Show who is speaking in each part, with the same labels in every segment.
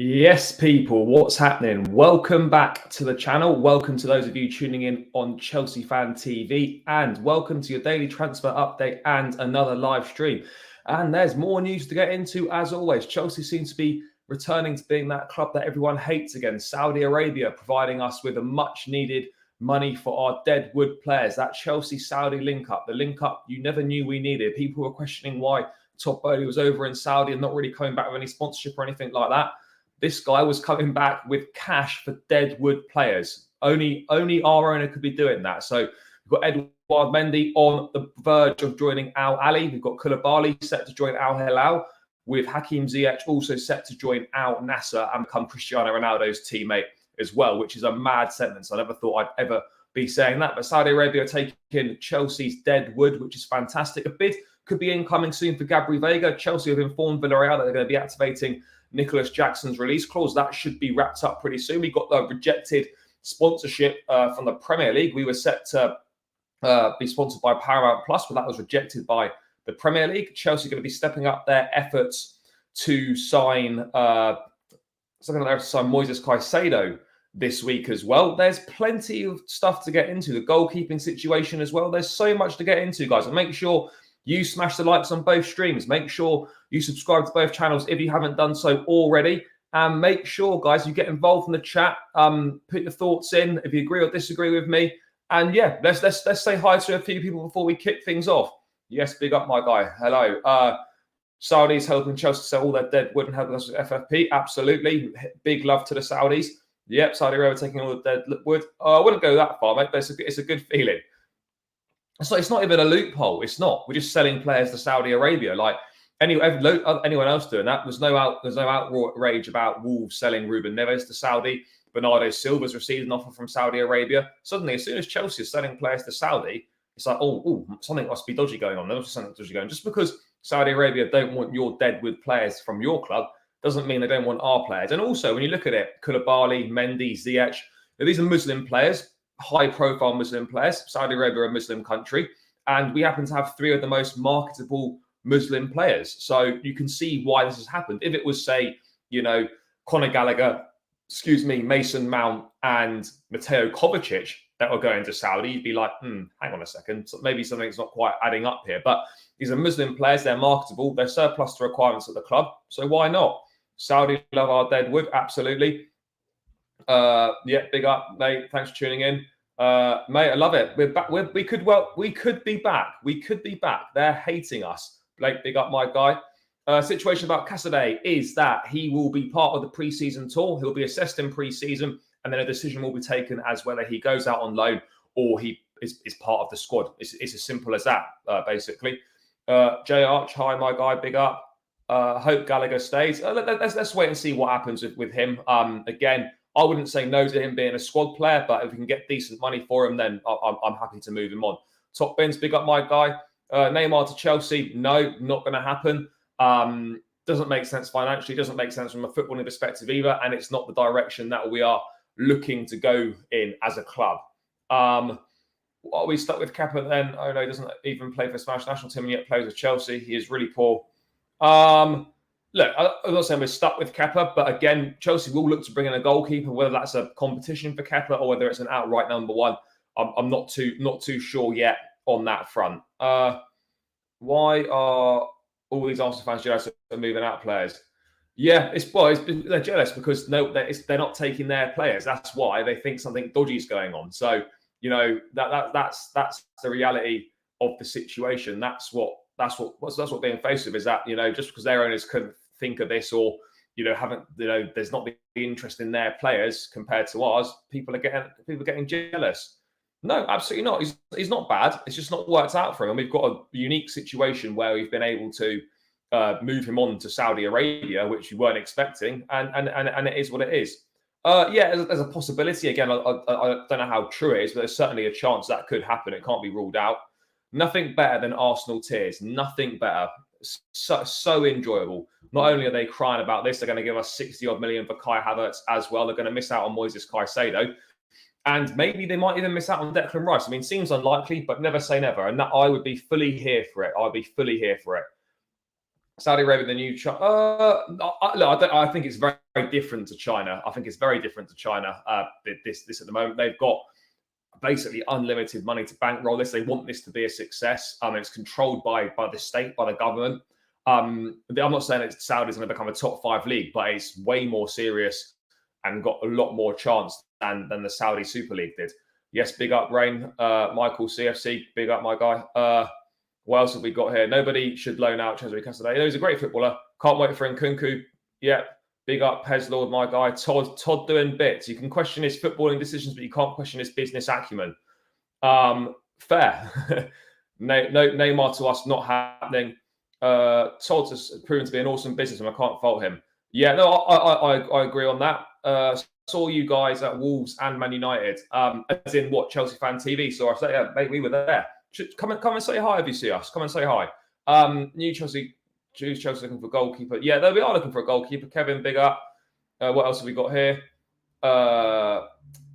Speaker 1: Yes, people, what's happening? Welcome back to the channel. Welcome to those of you tuning in on Chelsea Fan TV, and welcome to your daily transfer update and another live stream. And there's more news to get into as always. Chelsea seems to be returning to being that club that everyone hates again. Saudi Arabia providing us with a much needed money for our deadwood players. That Chelsea-Saudi link-up, the link-up you never knew we needed. People were questioning why Top Bowley was over in Saudi and not really coming back with any sponsorship or anything like that. This guy was coming back with cash for deadwood players. Only our owner could be doing that. So we've got Edouard Mendy on the verge of joining Al Ali. We've got Koulibaly set to join Al Hilal, with Hakim Ziyech also set to join Al Nassr and become Cristiano Ronaldo's teammate as well, which is a mad sentence. I never thought I'd ever be saying that. But Saudi Arabia are taking Chelsea's deadwood, which is fantastic. A bid could be incoming soon for Gabriel Vega. Chelsea have informed Villarreal that they're going to be activating Nicholas Jackson's release clause. That should be wrapped up pretty soon. We got the rejected sponsorship from the Premier League. We were set to be sponsored by Paramount Plus, but that was rejected by the Premier League. Chelsea are going to be stepping up their efforts to sign Moises Caicedo this week as well. There's plenty of stuff to get into. The goalkeeping situation as well. There's so much to get into, guys. And make sure you smash the likes on both streams. Make sure you subscribe to both channels if you haven't done so already. And make sure, guys, you get involved in the chat. Put your thoughts in if you agree or disagree with me. And yeah, let's say hi to a few people before we kick things off. Yes, big up, my guy. Hello. Saudis helping Chelsea sell all their dead wood and helping us with FFP. Absolutely. Big love to the Saudis. Yep, Saudi Arabia taking all the dead wood. I wouldn't go that far, mate, but it's a good feeling. It's not even a loophole. It's not. We're just selling players to Saudi Arabia. Like anyone else doing that. There's no outrage about Wolves selling Ruben Neves to Saudi. Bernardo Silva's received an offer from Saudi Arabia. Suddenly, as soon as Chelsea is selling players to Saudi, it's like, oh, something must be dodgy going on. There's something dodgy going on. Just because Saudi Arabia don't want your deadwood players from your club doesn't mean they don't want our players. And also, when you look at it, Koulibaly, Mendy, Ziyech, these are Muslim players. High-profile Muslim players. Saudi Arabia, a Muslim country, and we happen to have three of the most marketable Muslim players. So you can see why this has happened. If it was, say, Conor Gallagher, Mason Mount, and Mateo Kovacic that were going to Saudi, you'd be like, hang on a second, so maybe something's not quite adding up here. But these are Muslim players. They're marketable. They're surplus to requirements of the club. So why not? Saudi love our deadwood, absolutely. Yeah, big up, mate. Thanks for tuning in. Mate, I love it. We're back. We could be back. We could be back. They're hating us. Blake, big up, my guy. Situation about Caicedo is that he will be part of the pre-season tour. He'll be assessed in pre-season, and then a decision will be taken as whether he goes out on loan or he is part of the squad. It's as simple as that, basically. Jay Arch, hi, my guy. Big up. Hope Gallagher stays. Let's wait and see what happens with him. Again, I wouldn't say no to him being a squad player, but if we can get decent money for him, then I'm happy to move him on. Top Bins, big up, my guy. Neymar to Chelsea, no, not going to happen. Doesn't make sense financially, doesn't make sense from a footballing perspective either, and it's not the direction that we are looking to go in as a club. Are we stuck with Kepa then? Oh no, he doesn't even play for the Spanish national team and yet plays with Chelsea. He is really poor. Look, I'm not saying we're stuck with Kepa, but again, Chelsea will look to bring in a goalkeeper, whether that's a competition for Kepa or whether it's an outright number one. I'm not too sure yet on that front. Why are all these Arsenal fans jealous of moving out players? Yeah, they're jealous because they're not taking their players. That's why they think something dodgy is going on. So that's the reality of the situation. That's what being faced with is that just because their owners couldn't think of this or there's not the interest in their players compared to ours, people are getting jealous. No, absolutely not. He's not bad. It's just not worked out for him. And we've got a unique situation where we've been able to move him on to Saudi Arabia, which we weren't expecting, and it is what it is. Yeah, there's a possibility. Again, I don't know how true it is, but there's certainly a chance that could happen. It can't be ruled out. Nothing better than Arsenal tears. Nothing better. So enjoyable. Not only are they crying about this, they're going to give us 60-odd million for Kai Havertz as well. They're going to miss out on Moises Caicedo. And maybe they might even miss out on Declan Rice. I mean, seems unlikely, but never say never. And that I would be fully here for it. I'd be fully here for it. Saudi Arabia, the new China. I think it's very, very different to China. I think it's very different to China. This at the moment, they've got basically unlimited money to bankroll this. They want this to be a success. It's controlled by the state, by the government. I'm not saying that Saudi's going to become a top 5 league, but it's way more serious and got a lot more chance than the Saudi Super League did. Yes, big up, Rain. Michael CFC, big up, my guy. What else have we got here? Nobody should loan out Cesare Castillejo. He's a great footballer. Can't wait for Nkunku. Yeah, big up, Pez Lord, my guy. Todd doing bits. You can question his footballing decisions, but you can't question his business acumen. Fair. No, Neymar to us not happening. Todd has proven to be an awesome businessman. I can't fault him. Yeah, no, I agree on that. Saw you guys at Wolves and Man United, as in what Chelsea Fan TV. So I say, yeah, mate, we were there. Come and say hi if you see us. Come and say hi. New Chelsea looking for a goalkeeper. Yeah, we are looking for a goalkeeper. Kevin, big up. What else have we got here?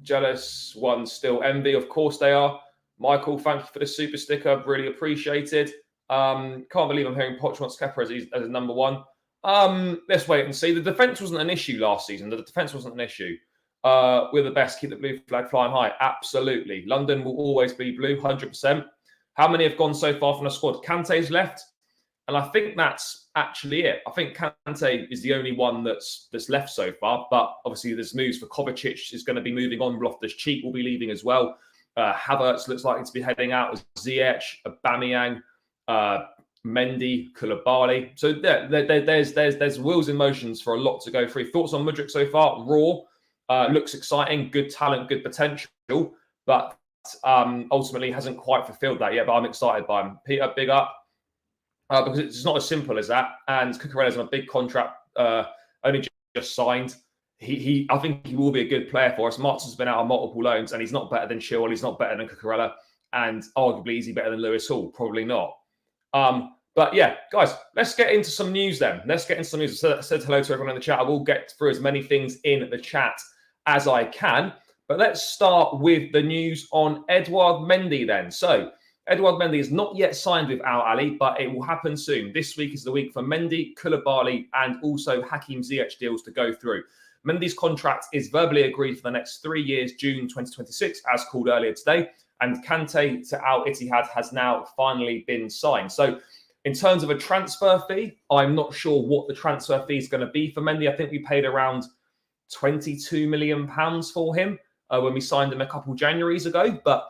Speaker 1: Jealous one still envy. Of course they are. Michael, thank you for the super sticker. Really appreciated. Can't believe I'm hearing Poch wants Kepa as a number one. Let's wait and see. The defence wasn't an issue last season. The defence wasn't an issue. We're the best. Keep the blue flag flying high. Absolutely. London will always be blue, 100%. How many have gone so far from the squad? Kante's left. And I think that's actually it. I think Kante is the only one that's left so far. But obviously there's moves for Kovacic is going to be moving on. Loftus-Cheek will be leaving as well. Havertz looks like to be heading out. Ziyech, Aubameyang, Mendy, Koulibaly. So there's wheels in motions for a lot to go through. Thoughts on Mudryk so far? Raw. Looks exciting. Good talent, good potential. But ultimately hasn't quite fulfilled that yet, but I'm excited by him. Peter, big up. Because it's not as simple as that. And Cucurella's on a big contract, only just signed. I think he will be a good player for us. Martin's been out on multiple loans, and he's not better than Chilwell. He's not better than Cucurella. And arguably, is he better than Lewis Hall? Probably not. But yeah, guys, let's get into some news then. Let's get into some news. I said hello to everyone in the chat. I will get through as many things in the chat as I can. But let's start with the news on Edouard Mendy then. So, Edouard Mendy is not yet signed with Al Ahly, but it will happen soon. This week is the week for Mendy, Koulibaly, and also Hakim Ziyech deals to go through. Mendy's contract is verbally agreed for the next 3 years, June 2026, as called earlier today. And Kante to Al Ittihad has now finally been signed. So, in terms of a transfer fee, I'm not sure what the transfer fee is going to be for Mendy. I think we paid around £22 million for him when we signed him a couple of Januaries ago, but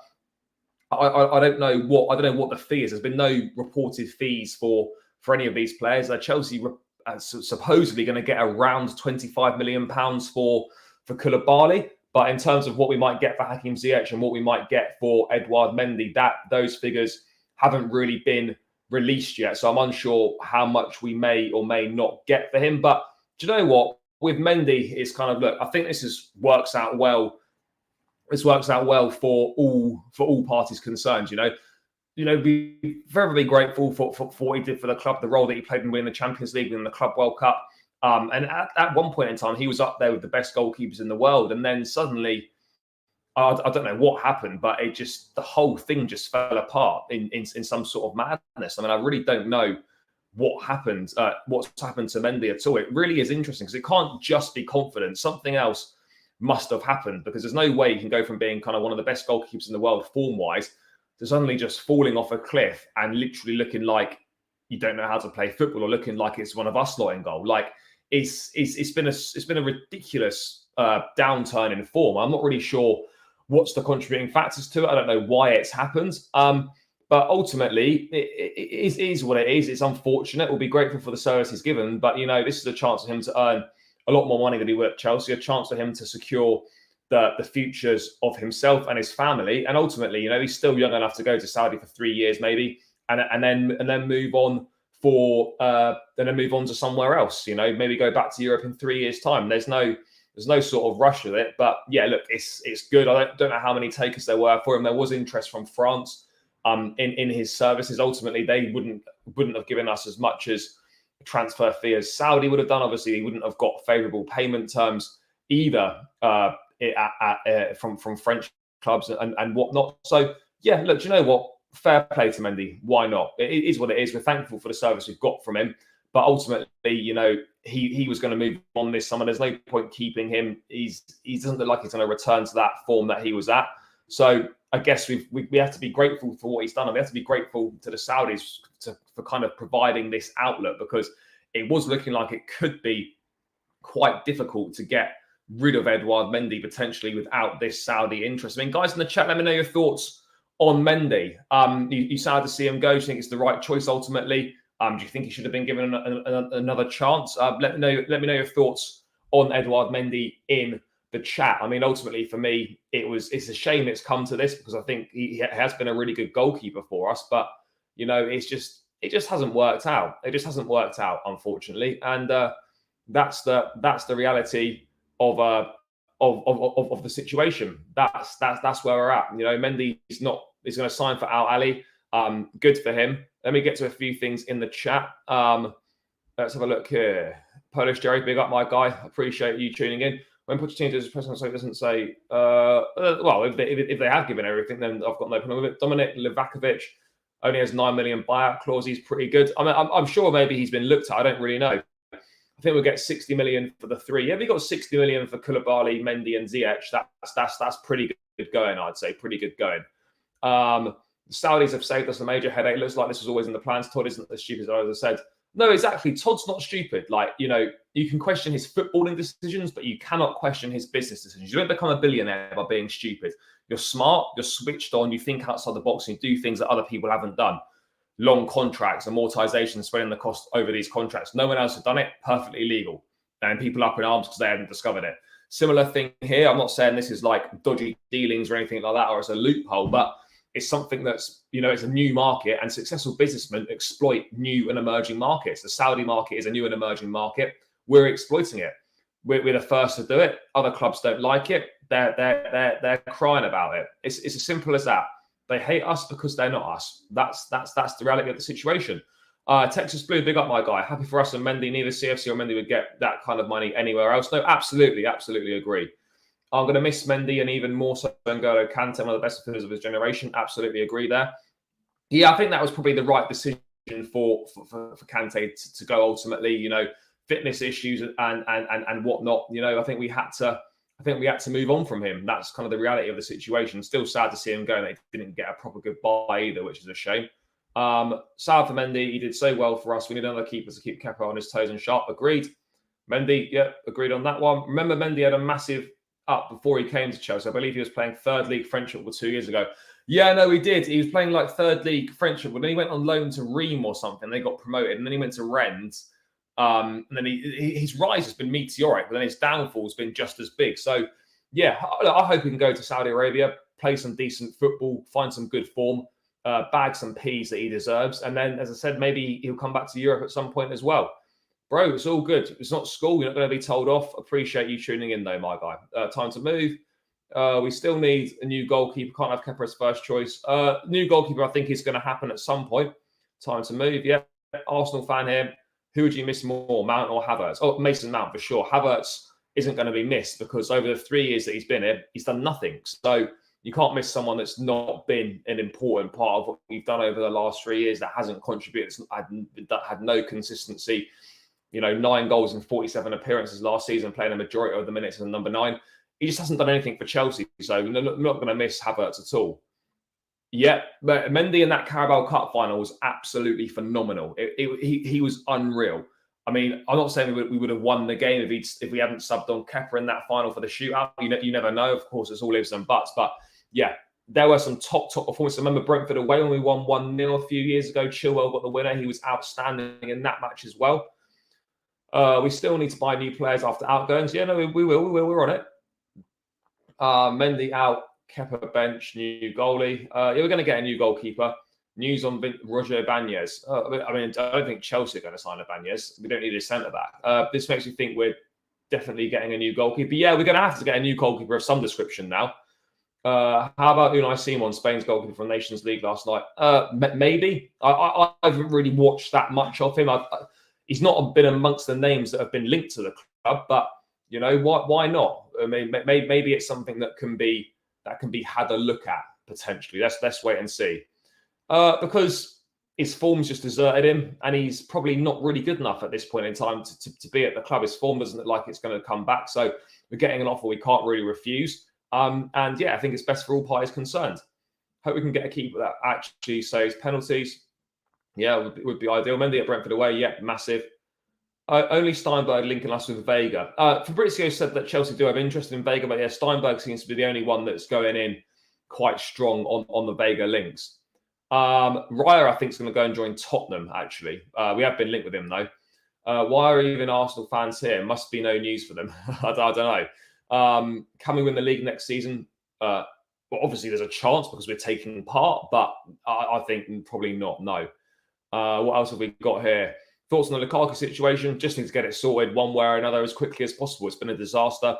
Speaker 1: I don't know what the fee is. There's been no reported fees for any of these players. Chelsea are supposedly going to get around £25 million for Koulibaly, but in terms of what we might get for Hakim Ziyech and what we might get for Edouard Mendy, those figures haven't really been released yet. So I'm unsure how much we may or may not get for him. But do you know what? With Mendy, it's kind of, look, I think this works out well. This works out well for all parties concerned. Be very grateful for what he did for the club, the role that he played in winning the Champions League and the Club World Cup. And at one point in time, he was up there with the best goalkeepers in the world. And then suddenly, I don't know what happened, but the whole thing just fell apart in some sort of madness. I mean, I really don't know what's happened to Mendy at all. It really is interesting because it can't just be confidence. Something else must have happened, because there's no way you can go from being kind of one of the best goalkeepers in the world form-wise to suddenly just falling off a cliff and literally looking like you don't know how to play football, or looking like it's one of us lot in goal. Like it's been a ridiculous downturn in form. I'm not really sure what's the contributing factors to it. I don't know why it's happened. But ultimately, it is what it is. It's unfortunate. We'll be grateful for the service he's given, but this is a chance for him to earn a lot more money than he would at Chelsea, a chance for him to secure the futures of himself and his family. And ultimately, he's still young enough to go to Saudi for 3 years, maybe, and then move on to somewhere else. Maybe go back to Europe in 3 years' time. There's no sort of rush with it. But yeah, look, it's good. I don't know how many takers there were for him. There was interest from France in his services. Ultimately, they wouldn't have given us as much as transfer fee as Saudi would have done. Obviously, he wouldn't have got favourable payment terms either from French clubs and whatnot. So yeah, look, do you know what? Fair play to Mendy. Why not? It is what it is. We're thankful for the service we've got from him. But ultimately, he was going to move on this summer. There's no point keeping him. He doesn't look like he's going to return to that form that he was at. So I guess we have to be grateful for what he's done, and we have to be grateful to the Saudis for kind of providing this outlet, because it was looking like it could be quite difficult to get rid of Edouard Mendy potentially without this Saudi interest. I mean, guys in the chat, let me know your thoughts on Mendy. You sad to see him go. Do you think it's the right choice ultimately? Do you think he should have been given another chance? Let me know your thoughts on Edouard Mendy in the chat. I mean, ultimately for me, it's a shame it's come to this, because I think he has been a really good goalkeeper for us, but it just hasn't worked out. It just hasn't worked out, unfortunately, and that's the reality of the situation. That's where we're at. Mendy is going to sign for Al Ali. Good for him. Let me get to a few things in the chat. Let's have a look here. Polish Jerry, big up my guy. Appreciate you tuning in. When Pochettino does his press conference, it doesn't say, well, if they have given everything, then I've got no problem with it. Dominic Livakovic only has 9 million buyout clause. He's pretty good. I mean, I'm sure maybe he's been looked at. I don't really know. I think we'll get 60 million for the three. Yeah, we got 60 million for Koulibaly, Mendy, and Ziyech. That's pretty good going, I'd say. Pretty good going. The Saudis have saved us a major headache. It looks like this was always in the plans. Todd isn't as stupid as I said. No, exactly. Todd's not stupid. You can question his footballing decisions, but you cannot question his business decisions. You don't become a billionaire by being stupid. You're smart, you're switched on, you think outside the box, and you do things that other people haven't done. Long contracts, amortization, spreading the cost over these contracts. No one else has done it. Perfectly legal. And people up in arms because they haven't discovered it. Similar thing here. I'm not saying this is like dodgy dealings or anything like that, or it's a loophole, but it's something that's, it's a new market, and successful businessmen exploit new and emerging markets. The Saudi market is a new and emerging market. We're exploiting it. We're the first to do it. Other clubs don't like it. They're crying about it. It's as simple as that. They hate us because they're not us. That's the reality of the situation. Texas Blue, big up my guy. Happy for us and Mendy. Neither CFC or Mendy would get that kind of money anywhere else. No, absolutely agree. I'm going to miss Mendy, and even more so N'Golo Kante, one of the best defenders of his generation. Absolutely agree there. Yeah, I think that was probably the right decision for Kante to go ultimately. Fitness issues and whatnot. I think we had to move on from him. That's kind of the reality of the situation. Still sad to see him go, and they didn't get a proper goodbye either, which is a shame. Sad for Mendy. He did so well for us. We need another keeper to keep Kepa on his toes and sharp. Agreed. Mendy, yeah, agreed on that one. Remember, Mendy had a massive up before he came to Chelsea. I believe he was playing third league French football 2 years ago. Yeah, no, he did. He was playing like third league French football. Then he went on loan to Reims or something. They got promoted, and then he went to Rennes. And then his rise has been meteoric, but then his downfall has been just as big. So, yeah, I hope he can go to Saudi Arabia, play some decent football, find some good form, bag some P's that he deserves. And then, as I said, maybe he'll come back to Europe at some point as well. Bro, it's all good. It's not school. You're not going to be told off. Appreciate you tuning in, though, my guy. Time to move. We still need a new goalkeeper. Can't have Kepa as first choice. New goalkeeper, I think, is going to happen at some point. Time to move. Yeah, Arsenal fan here. Who would you miss more, Mount or Havertz? Oh, Mason Mount for sure. Havertz isn't going to be missed because over the 3 years that he's been here, he's done nothing. So you can't miss someone that's not been an important part of what we've done over the last 3 years, that hasn't contributed, that had no consistency. 9 goals and 47 appearances last season, playing a majority of the minutes as a number 9. He just hasn't done anything for Chelsea. So I'm not going to miss Havertz at all. Yeah, but Mendy in that Carabao Cup final was absolutely phenomenal. He was unreal. I mean, I'm not saying we would have won the game if we hadn't subbed on Kepa in that final for the shootout. You never know. Of course, it's all ifs and buts. But yeah, there were some top performances. I remember Brentford away when we won 1-0 a few years ago. Chilwell got the winner. He was outstanding in that match as well. We still need to buy new players after outgoings. Yeah, no, we will. We're on it. Mendy out. Kepa bench, new goalie. Yeah, we're going to get a new goalkeeper. News on Roger Ibanez. I mean, I don't think Chelsea are going to sign Ibanez. We don't need a centre-back. This makes me think we're definitely getting a new goalkeeper. Yeah, we're going to have to get a new goalkeeper of some description now. How about Unai Simon, Spain's goalkeeper from Nations League last night? Maybe. I haven't really watched that much of him. He's not been amongst the names that have been linked to the club, but, why not? I mean, maybe it's something that can be had a look at potentially. Let's wait and see. Because his form's just deserted him, and he's probably not really good enough at this point in time to be at the club. His form doesn't look like it's going to come back. So we're getting an offer we can't really refuse. And yeah, I think it's best for all parties concerned. Hope we can get a keeper that actually saves penalties. Yeah, would be ideal. Mendy at Brentford away, yeah, massive. Only Steinberg linking us with Vega. Fabrizio said that Chelsea do have interest in Vega, but yeah, Steinberg seems to be the only one that's going in quite strong on the Vega links. Raya, I think, is going to go and join Tottenham, actually. We have been linked with him, though. Why are even Arsenal fans here? Must be no news for them. I don't know. Can we win the league next season? Well, obviously, there's a chance because we're taking part, but I think probably not, no. What else have we got here? Thoughts on the Lukaku situation? Just need to get it sorted one way or another as quickly as possible. It's been a disaster.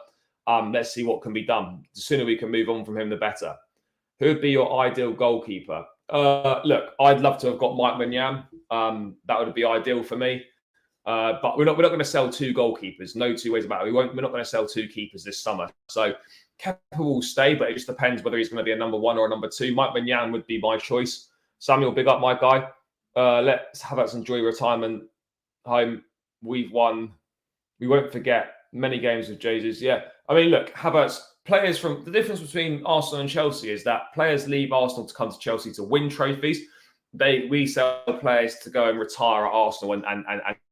Speaker 1: Let's see what can be done. The sooner we can move on from him, the better. Who would be your ideal goalkeeper? Look, I'd love to have got Mike Maignan. That would be ideal for me. But we're not going to sell two goalkeepers. No two ways about it. We're not going to sell two keepers this summer. So Kepa will stay, but it just depends whether he's going to be a number one or a number two. Mike Maignan would be my choice. Samuel, big up my guy. Let's Havertz enjoy retirement home. We've won. We won't forget many games with Jesus. Yeah, I mean, look, Havertz. Players from the difference between Arsenal and Chelsea is that players leave Arsenal to come to Chelsea to win trophies. We sell players to go and retire at Arsenal and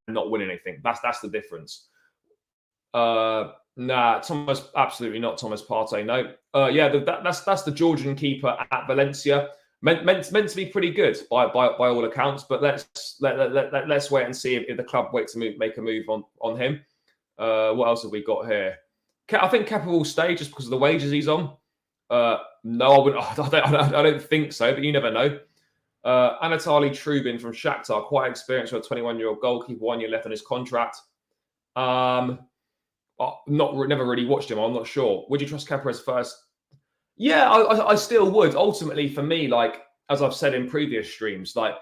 Speaker 1: not win anything. That's the difference. Nah, Thomas, absolutely not Thomas Partey. No. Yeah, that's the Georgian keeper at Valencia. Meant to be pretty good by all accounts. But let's wait and see if the club wait to make a move on him. What else have we got here? I think Kepa will stay just because of the wages he's on. No, I wouldn't. I don't think so, but you never know. Anatoly Trubin from Shakhtar, quite experienced for a 21-year-old goalkeeper, 1 year left on his contract. Never really watched him. I'm not sure. Would you trust Kepa as first? Yeah, I still would. Ultimately, for me, like as I've said in previous streams, like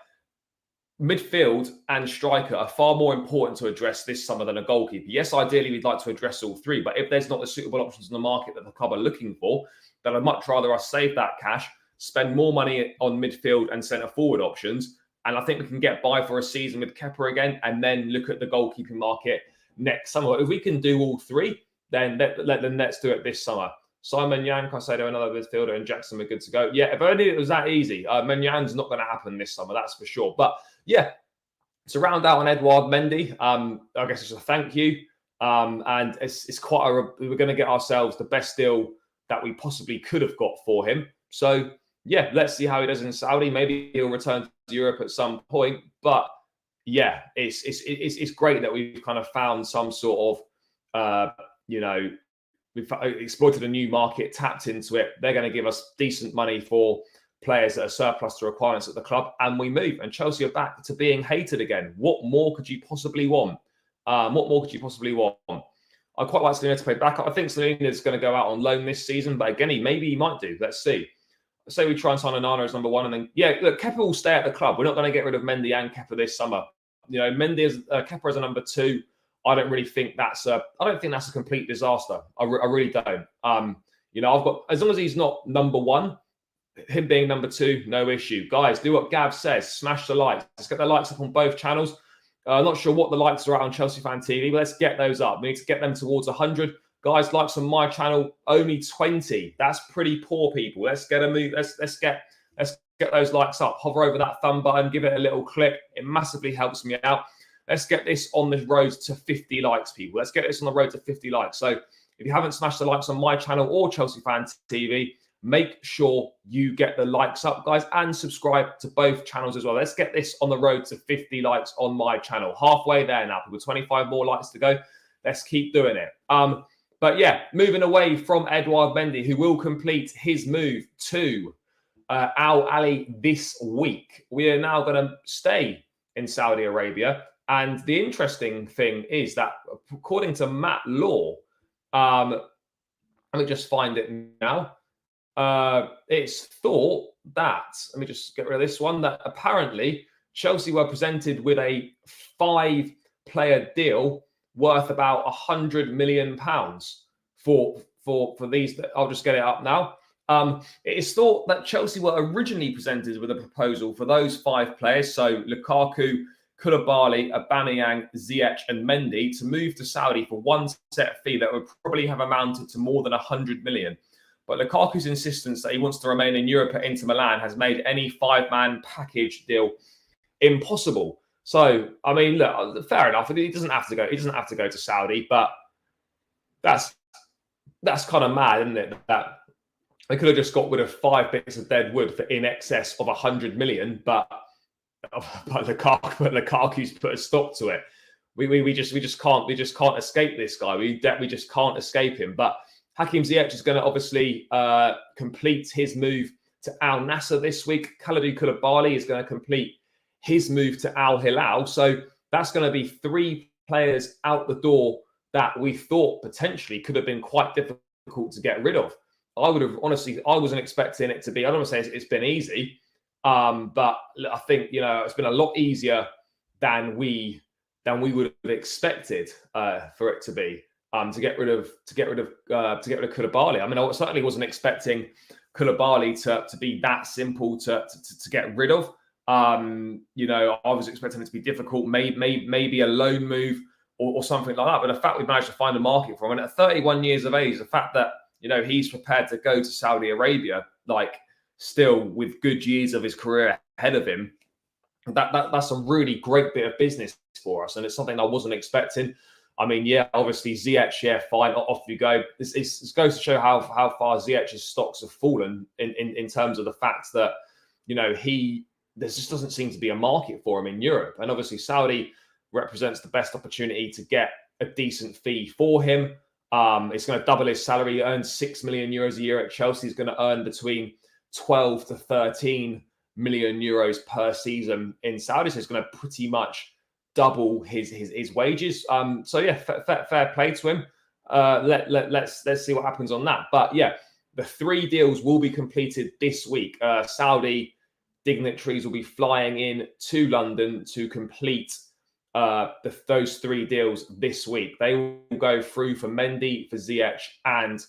Speaker 1: midfield and striker are far more important to address this summer than a goalkeeper. Yes, ideally, we'd like to address all three, but if there's not the suitable options in the market that the club are looking for, then I'd much rather us save that cash, spend more money on midfield and centre forward options. And I think we can get by for a season with Kepa again and then look at the goalkeeping market next summer. If we can do all three, then let's do it this summer. Simon Yang, Caicedo, another midfielder, and Jackson are good to go. Yeah, if only it was that easy. Maignan not going to happen this summer, that's for sure. But yeah, to round out on Edouard Mendy, I guess it's a thank you. And it's quite we're going to get ourselves the best deal that we possibly could have got for him. So yeah, let's see how he does in Saudi. Maybe he'll return to Europe at some point. But yeah, it's great that we've kind of found some sort of, we've exploited a new market, tapped into it. They're going to give us decent money for players that are surplus to requirements at the club, and we move. And Chelsea are back to being hated again. What more could you possibly want? I quite like Selena to play backup. I think Selena is going to go out on loan this season, but again, maybe he might do. Let's see. Say we try and sign Onana as number one, and then look, Kepa will stay at the club. We're not going to get rid of Mendy and Kepa this summer. Mendy as Kepa as a number two. I don't think that's a complete disaster. I really don't. I've got, as long as he's not number one, him being number two, no issue. Guys, do what Gav says. Smash the likes. Let's get the likes up on both channels. Not sure what the likes are at on Chelsea Fan TV, but let's get those up. We need to get them towards 100. Guys, likes on my channel, only 20. That's pretty poor, people. Let's get a move. Let's get those likes up. Hover over that thumb button. Give it a little click. It massively helps me out. Let's get this on the road to 50 likes, people. Let's get this on the road to 50 likes. So if you haven't smashed the likes on my channel or Chelsea Fan TV, make sure you get the likes up, guys, and subscribe to both channels as well. Let's get this on the road to 50 likes on my channel. Halfway there now, people. 25 more likes to go. Let's keep doing it. But yeah, moving away from Edouard Mendy, who will complete his move to Al Ahly this week. We are now going to stay in Saudi Arabia. And the interesting thing is that, according to Matt Law, let me just find it now. It's thought that, let me just get rid of this one, that apparently Chelsea were presented with a 5-player deal worth about £100 million for these. I'll just get it up now. It is thought that Chelsea were originally presented with a proposal for those 5 players, so Lukaku, Koulibaly, Aubameyang, Ziyech and Mendy, to move to Saudi for one set fee that would probably have amounted to more than 100 million. But Lukaku's insistence that he wants to remain in Europe at Inter Milan has made any 5-man package deal impossible. So, I mean, look, fair enough. He doesn't have to go. He doesn't have to go to Saudi, but that's kind of mad, isn't it? That they could have just got rid of 5 bits of dead wood for in excess of 100 million, but Lukaku's put a stop to it. We just can't escape this guy. We just can't escape him. But Hakim Ziyech is going to obviously complete his move to Al Nassr this week. Kalidou Koulibaly is going to complete his move to Al Hilal. So that's going to be 3 players out the door that we thought potentially could have been quite difficult to get rid of. I wasn't expecting it to be, I don't want to say it's been easy, but I think, it's been a lot easier than we would have expected for it to be. To get rid of Koulibaly. I mean, I certainly wasn't expecting Koulibaly to be that simple to get rid of. I was expecting it to be difficult, maybe a loan move or something like that. But the fact we managed to find a market for him, and at 31 years of age, the fact that he's prepared to go to Saudi Arabia, like still with good years of his career ahead of him, that's a really great bit of business for us, and it's something I wasn't expecting. I mean, yeah, obviously Ziyech, fine, off you go. This goes to show how far Ziyech's stocks have fallen in terms of the fact that, there just doesn't seem to be a market for him in Europe. And obviously Saudi represents the best opportunity to get a decent fee for him. It's going to double his salary. He earns 6 million euros a year at Chelsea. He's going to earn between 12 to 13 million euros per season in Saudi. So it's going to pretty much double his wages. So yeah, fair play to him. Let's see what happens on that. But yeah, the 3 deals will be completed this week. Saudi dignitaries will be flying in to London to complete those 3 deals this week. They will go through for Mendy, for Ziyech, and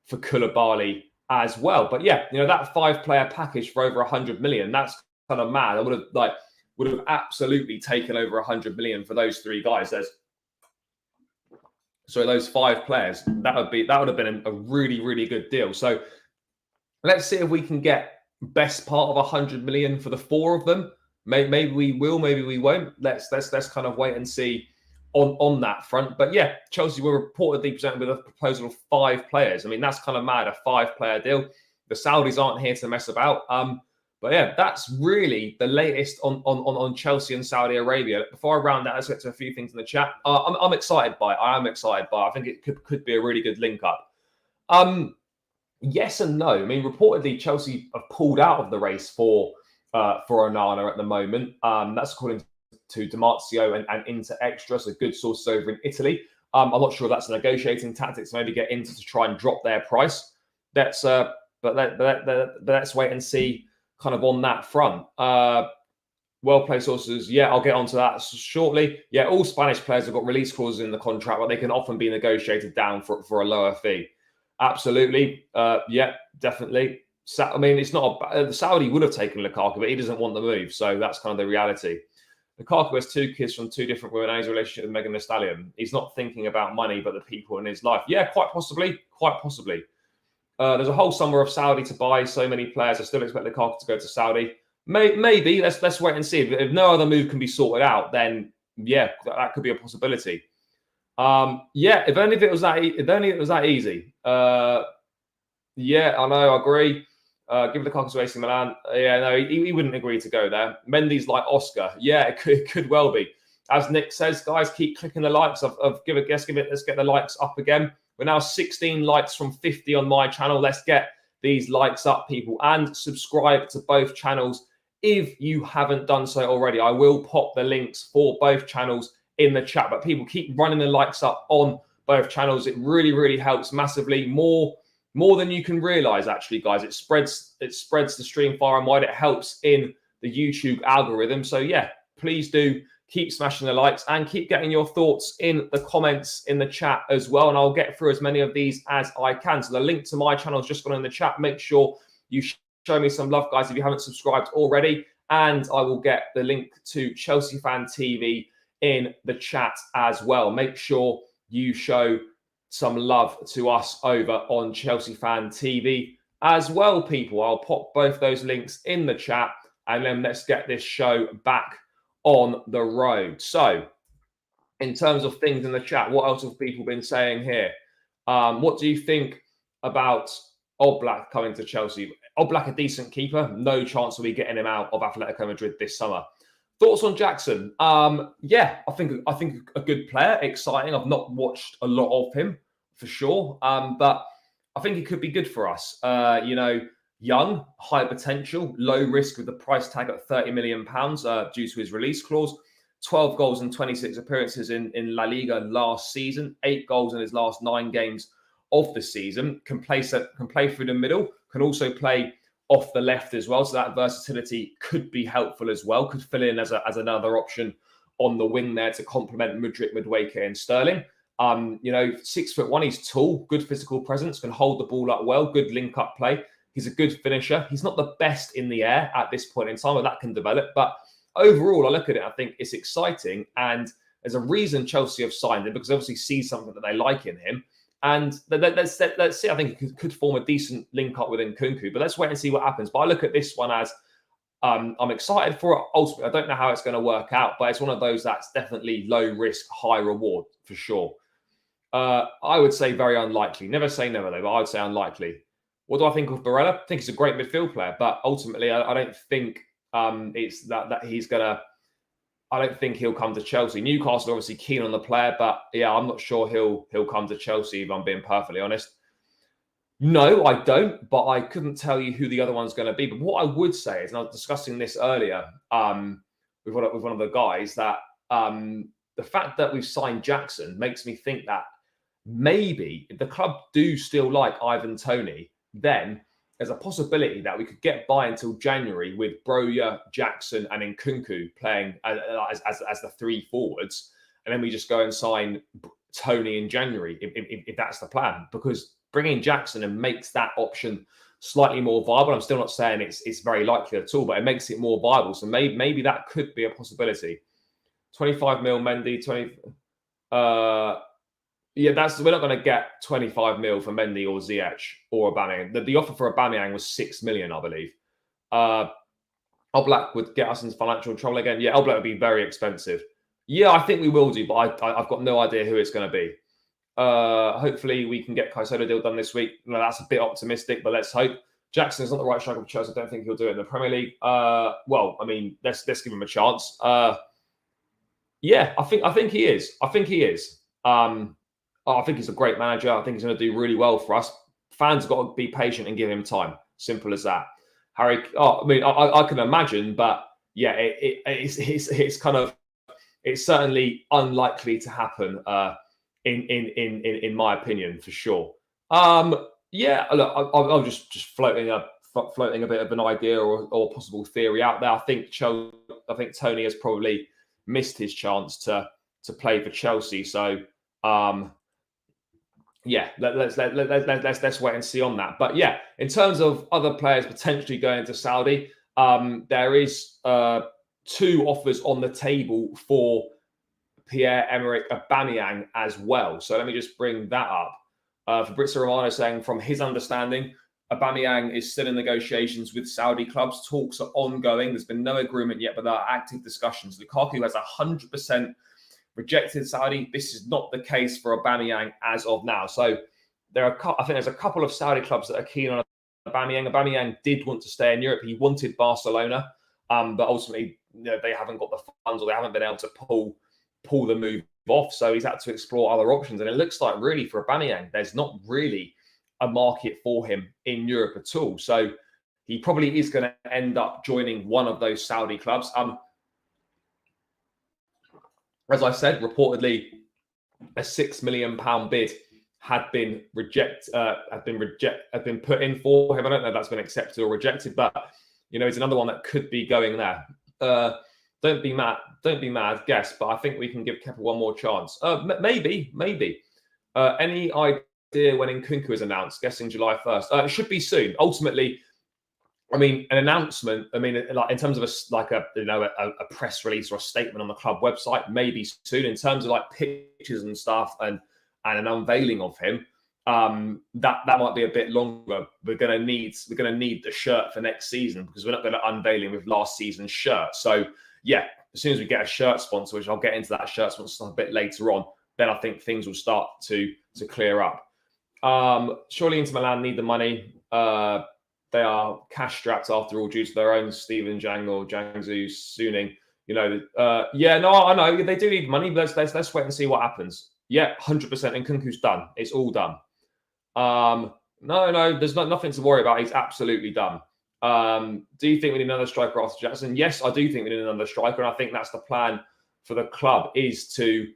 Speaker 1: for Koulibaly as well. But yeah, that 5-player package for over 100 million, that's kind of mad. I would have absolutely taken over 100 million for those 3 guys. Those 5 players, that would have been a really, really good deal. So let's see if we can get best part of 100 million for the 4 of them. Maybe we will, maybe we won't. Let's kind of wait and see on that front. But yeah, Chelsea were reportedly presented with a proposal of 5 players. I mean, that's kind of mad, a 5-player deal. The Saudis aren't here to mess about. But yeah, that's really the latest on Chelsea and Saudi Arabia. Before I round out, let's get to a few things in the chat. I'm excited by it. I am excited by it. I think it could be a really good link up. Yes and no. I mean, reportedly, Chelsea have pulled out of the race for Onana at the moment. That's according to Damartio and Inter Extra, so good sources over in Italy. I'm not sure if that's a negotiating tactic to maybe get Inter to try and drop their price. Let's wait and see kind of on that front. Well-placed sources, yeah, I'll get onto that shortly. Yeah, all Spanish players have got release clauses in the contract, but they can often be negotiated down for a lower fee. Absolutely. Yeah, definitely. I mean, it's not the Saudi would have taken Lukaku, but he doesn't want the move. So that's kind of the reality. Lukaku has 2 kids from 2 different women and his relationship with Megan Thee Stallion. He's not thinking about money, but the people in his life. Yeah, quite possibly. Quite possibly. There's a whole summer of Saudi to buy so many players. I still expect Lukaku to go to Saudi. Maybe. Let's wait and see. If no other move can be sorted out, then yeah, that could be a possibility. Yeah, if only it was that easy. Yeah, I know, I agree. Give Lukaku to AC Milan. Yeah, no, he wouldn't agree to go there. Mendy's like Oscar. Yeah, it could well be. As Nick says, guys, keep clicking the likes. Let's get the likes up again. We're now 16 likes from 50 on my channel. Let's get these likes up, people, and subscribe to both channels if you haven't done so already. I will pop the links for both channels in the chat, but people keep running the likes up on both channels. It really, really helps massively. More than you can realize, actually, guys. It spreads the stream far and wide. It helps in the YouTube algorithm. So yeah, please do keep smashing the likes and keep getting your thoughts in the comments in the chat as well. And I'll get through as many of these as I can. So the link to my channel has just gone in the chat. Make sure you show me some love, guys, if you haven't subscribed already. And I will get the link to Chelsea Fan TV in the chat as well. Make sure you show some love to us over on Chelsea Fan TV as well, people. I'll pop both those links in the chat, and then let's get this show back on the road. So, in terms of things in the chat, what else have people been saying here? What do you think about Oblak coming to Chelsea? Oblak, a decent keeper. No chance of we getting him out of Atletico Madrid this summer. Thoughts on Jackson? Yeah, I think a good player, exciting. I've not watched a lot of him for sure, but I think he could be good for us. Young, high potential, low risk with the price tag at £30 million due to his release clause. 12 goals and 26 appearances in La Liga last season. 8 goals in his last 9 games of the season. Can play through the middle. Can also play off the left as well. So that versatility could be helpful as well. Could fill in as another option on the wing there to complement Mudryk, Madueke and Sterling. 6'1", he's tall, good physical presence, can hold the ball up well, good link-up play. He's a good finisher. He's not the best in the air at this point in time, but that can develop. But overall, I look at it, I think it's exciting. And there's a reason Chelsea have signed him, because they obviously see something that they like in him. And let's see. I think it could form a decent link up with Nkunku, but let's wait and see what happens. But I look at this one as I'm excited for it. Ultimately, I don't know how it's going to work out, but it's one of those that's definitely low risk, high reward for sure. I would say very unlikely. Never say never though, but I would say unlikely. What do I think of Barella? I think he's a great midfield player, but ultimately, I don't think it's that he's gonna. I don't think he'll come to Chelsea. Newcastle are obviously keen on the player, but yeah, I'm not sure he'll come to Chelsea, if I'm being perfectly honest. No, I don't, but I couldn't tell you who the other one's going to be. But what I would say is, and I was discussing this earlier with one of the guys, that the fact that we've signed Jackson makes me think that maybe if the club do still like Ivan Toney, then there's a possibility that we could get by until January with Broja, Jackson, and Nkunku playing as the 3 forwards, and then we just go and sign Toney in January if that's the plan. Because bringing Jackson and makes that option slightly more viable. I'm still not saying it's very likely at all, but it makes it more viable. So maybe that could be a possibility. 25 mil Mendy, 20. Yeah, we're not going to get 25 mil for Mendy or Ziyech or Aubameyang. The offer for Aubameyang was 6 million, I believe. Oblak would get us into financial trouble again. Yeah, Oblak would be very expensive. Yeah, I think we will do, but I've got no idea who it's going to be. Hopefully we can get Caicedo deal done this week. No, that's a bit optimistic, but let's hope. Jackson's not the right striker for Chelsea. I don't think he'll do it in the Premier League. Well, I mean, let's give him a chance. Yeah, I think he is. I think he is. I think he's a great manager. I think he's going to do really well for us. Fans have got to be patient and give him time. Simple as that. Harry, I can imagine, but yeah, it's kind of, it's certainly unlikely to happen. In my opinion, for sure. Yeah, look, I'm just floating a bit of an idea or possible theory out there. I think Toney has probably missed his chance to play for Chelsea. So yeah, let's wait and see on that. But yeah, in terms of other players potentially going to Saudi, there is 2 offers on the table for Pierre-Emerick Aubameyang as well. So let me just bring that up. Fabrizio Romano saying, from his understanding, Aubameyang is still in negotiations with Saudi clubs. Talks are ongoing. There's been no agreement yet, but there are active discussions. Lukaku has 100% rejected Saudi. This is not the case for Aubameyang as of now. So I think there's a couple of Saudi clubs that are keen on Aubameyang. Aubameyang did want to stay in Europe. He wanted Barcelona, but ultimately, they haven't got the funds, or they haven't been able to pull the move off. So he's had to explore other options. And it looks like really for Aubameyang, there's not really a market for him in Europe at all. So he probably is going to end up joining one of those Saudi clubs. As I said, reportedly a £6 million bid had been put in for him. I don't know if that's been accepted or rejected, but it's another one that could be going there. Don't be mad. Don't be mad. Guess, but I think we can give Kepa one more chance. Maybe. Any idea when Nkunku is announced? Guessing July 1st. It should be soon. Ultimately, I mean, an announcement. I mean, like in terms of a press release or a statement on the club website, maybe soon. In terms of like pictures and stuff and an unveiling of him, that might be a bit longer. We're gonna need the shirt for next season because we're not going to unveil him with last season's shirt. So yeah, as soon as we get a shirt sponsor, which I'll get into that shirt sponsor stuff a bit later on, then I think things will start to clear up. Surely Inter Milan need the money. They are cash strapped after all due to their own Steven Zhang or Jiangsu Suning. I know they do need money, but let's wait and see what happens. Yeah, 100%. Nkunku's done. It's all done. No, there's nothing to worry about. He's absolutely done. Do you think we need another striker after Jackson? Yes, I do think we need another striker, and I think that's the plan for the club is to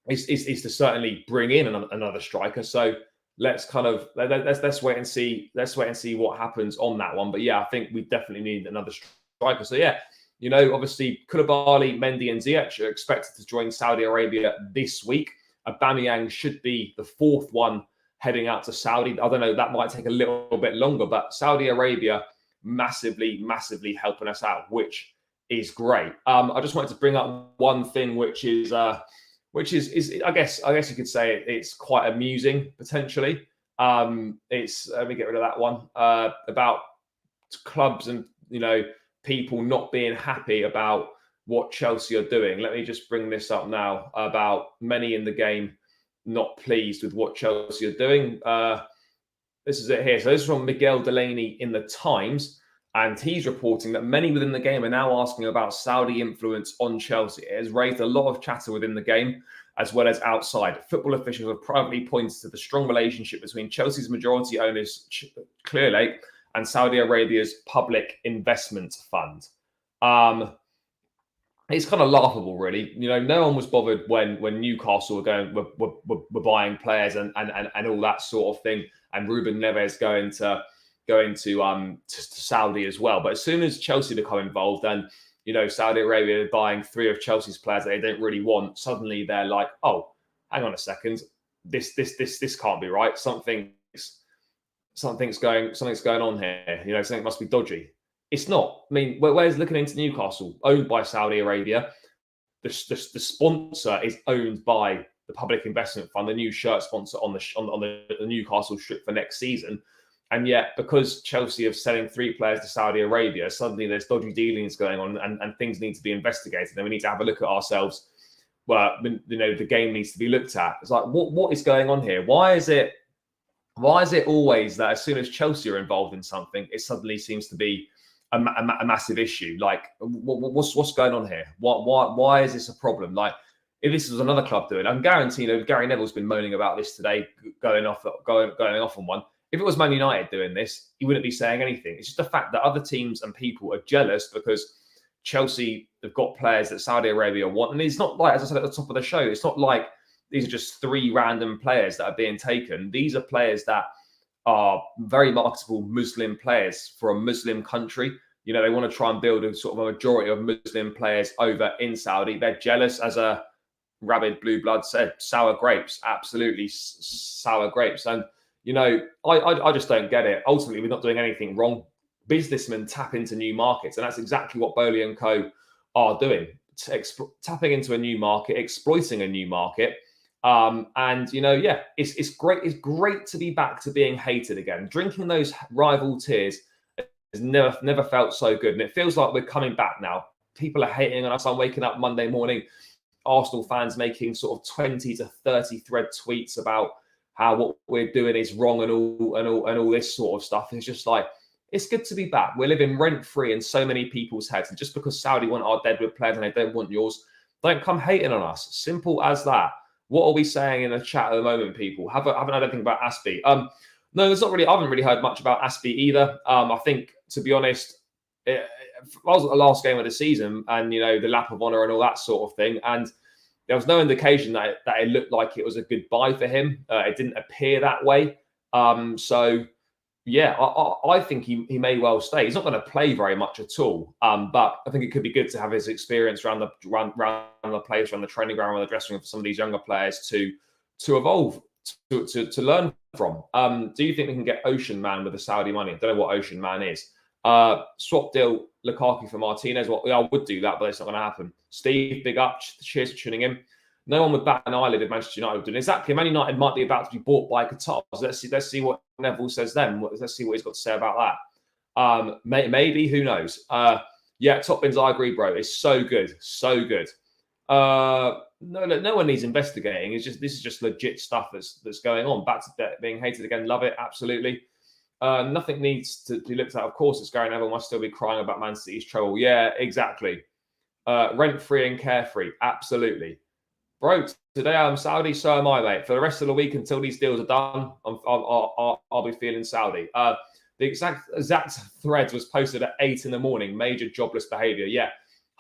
Speaker 1: certainly bring in another striker. So let's wait and see. Let's wait and see what happens on that one. But yeah, I think we definitely need another striker. So yeah, obviously Koulibaly, Mendy, and Ziyech are expected to join Saudi Arabia this week. Aubameyang should be the fourth one heading out to Saudi. I don't know, that might take a little bit longer, but Saudi Arabia massively helping us out, which is great. I just wanted to bring up one thing, which is I guess you could say it's quite amusing potentially. Let me get rid of that one about clubs and people not being happy about what Chelsea are doing. Let me just bring this up now about many in the game not pleased with what Chelsea are doing. This is it here. So this is from Miguel Delaney in the Times, and he's reporting that many within the game are now asking about Saudi influence on Chelsea. It has raised a lot of chatter within the game as well as outside. Football officials have privately pointed to the strong relationship between Chelsea's majority owners, Clearlake, and Saudi Arabia's public investment fund. It's kind of laughable, really. No one was bothered when Newcastle were buying players and all that sort of thing, and Ruben Neves going to Saudi as well. But as soon as Chelsea become involved, and Saudi Arabia buying 3 of Chelsea's players that they don't really want, suddenly they're like, oh, hang on a second, this can't be right. Something's going on here. Something must be dodgy. It's not. I mean, where's looking into Newcastle, owned by Saudi Arabia? The sponsor is owned by the Public Investment Fund, the new shirt sponsor on the Newcastle strip for next season. And yet, because Chelsea are selling 3 players to Saudi Arabia, suddenly there's dodgy dealings going on, and things need to be investigated. And we need to have a look at ourselves. Well, the game needs to be looked at. It's like, what is going on here? Why is it always that as soon as Chelsea are involved in something, it suddenly seems to be a massive issue? Like, what's going on here? Why is this a problem? Like, if this was another club doing it, I'm guaranteeing Gary Neville's been moaning about this today, going off on one. If it was Man United doing this, he wouldn't be saying anything. It's just the fact that other teams and people are jealous because Chelsea have got players that Saudi Arabia want. And it's not like, as I said at the top of the show, it's not like these are just 3 random players that are being taken. These are players that are very marketable Muslim players for a Muslim country. They want to try and build a sort of a majority of Muslim players over in Saudi. They're jealous, as a rabid blue blood said, sour grapes, absolutely sour grapes. And, I just don't get it. Ultimately, we're not doing anything wrong. Businessmen tap into new markets, and that's exactly what Bowley and Co are doing, tapping into a new market, exploiting a new market. It's great. It's great to be back to being hated again. Drinking those rival tears has never felt so good, and it feels like we're coming back now. People are hating on us. I'm waking up Monday morning, Arsenal fans making sort of 20 to 30 thread tweets about how what we're doing is wrong and all this sort of stuff. It's just like, it's good to be back. We're living rent free in so many people's heads, and just because Saudi want our deadwood players and they don't want yours, don't come hating on us. Simple as that. What are we saying in the chat at the moment, people? Haven't heard anything about Aspie. No, there's not really. I haven't really heard much about Aspie either. I think, to be honest, it was the last game of the season, and the lap of honour and all that sort of thing, and there was no indication that it looked like it was a good buy for him. It didn't appear that way. So yeah, I think he may well stay. He's not going to play very much at all, but I think it could be good to have his experience around the players, around the training ground, around the dressing room for some of these younger players to evolve, to learn from. Do you think we can get Ocean Man with the Saudi money? I don't know what Ocean Man is. Swap deal Lukaku for Martinez. Well, I would do that, but it's not going to happen. Steve, big up. Cheers for tuning in. No one would bat an eyelid if Manchester United would do. Exactly. Man United might be about to be bought by Qatar. So let's see what Neville says then. Let's see what he's got to say about that. Maybe, who knows? Yeah, top bins, I agree, bro. It's so good. So good. No one needs investigating. This is just legit stuff that's going on. Back to being hated again. Love it. Absolutely. Nothing needs to be looked at. Of course, it's Gary Neville must still be crying about Man City's trouble. Yeah, exactly. Rent-free and carefree. Absolutely. Bro, today I'm Saudi, so am I, mate. For the rest of the week until these deals are done, I'll be feeling Saudi. The exact thread was posted at 8 in the morning. Major jobless behaviour. Yeah,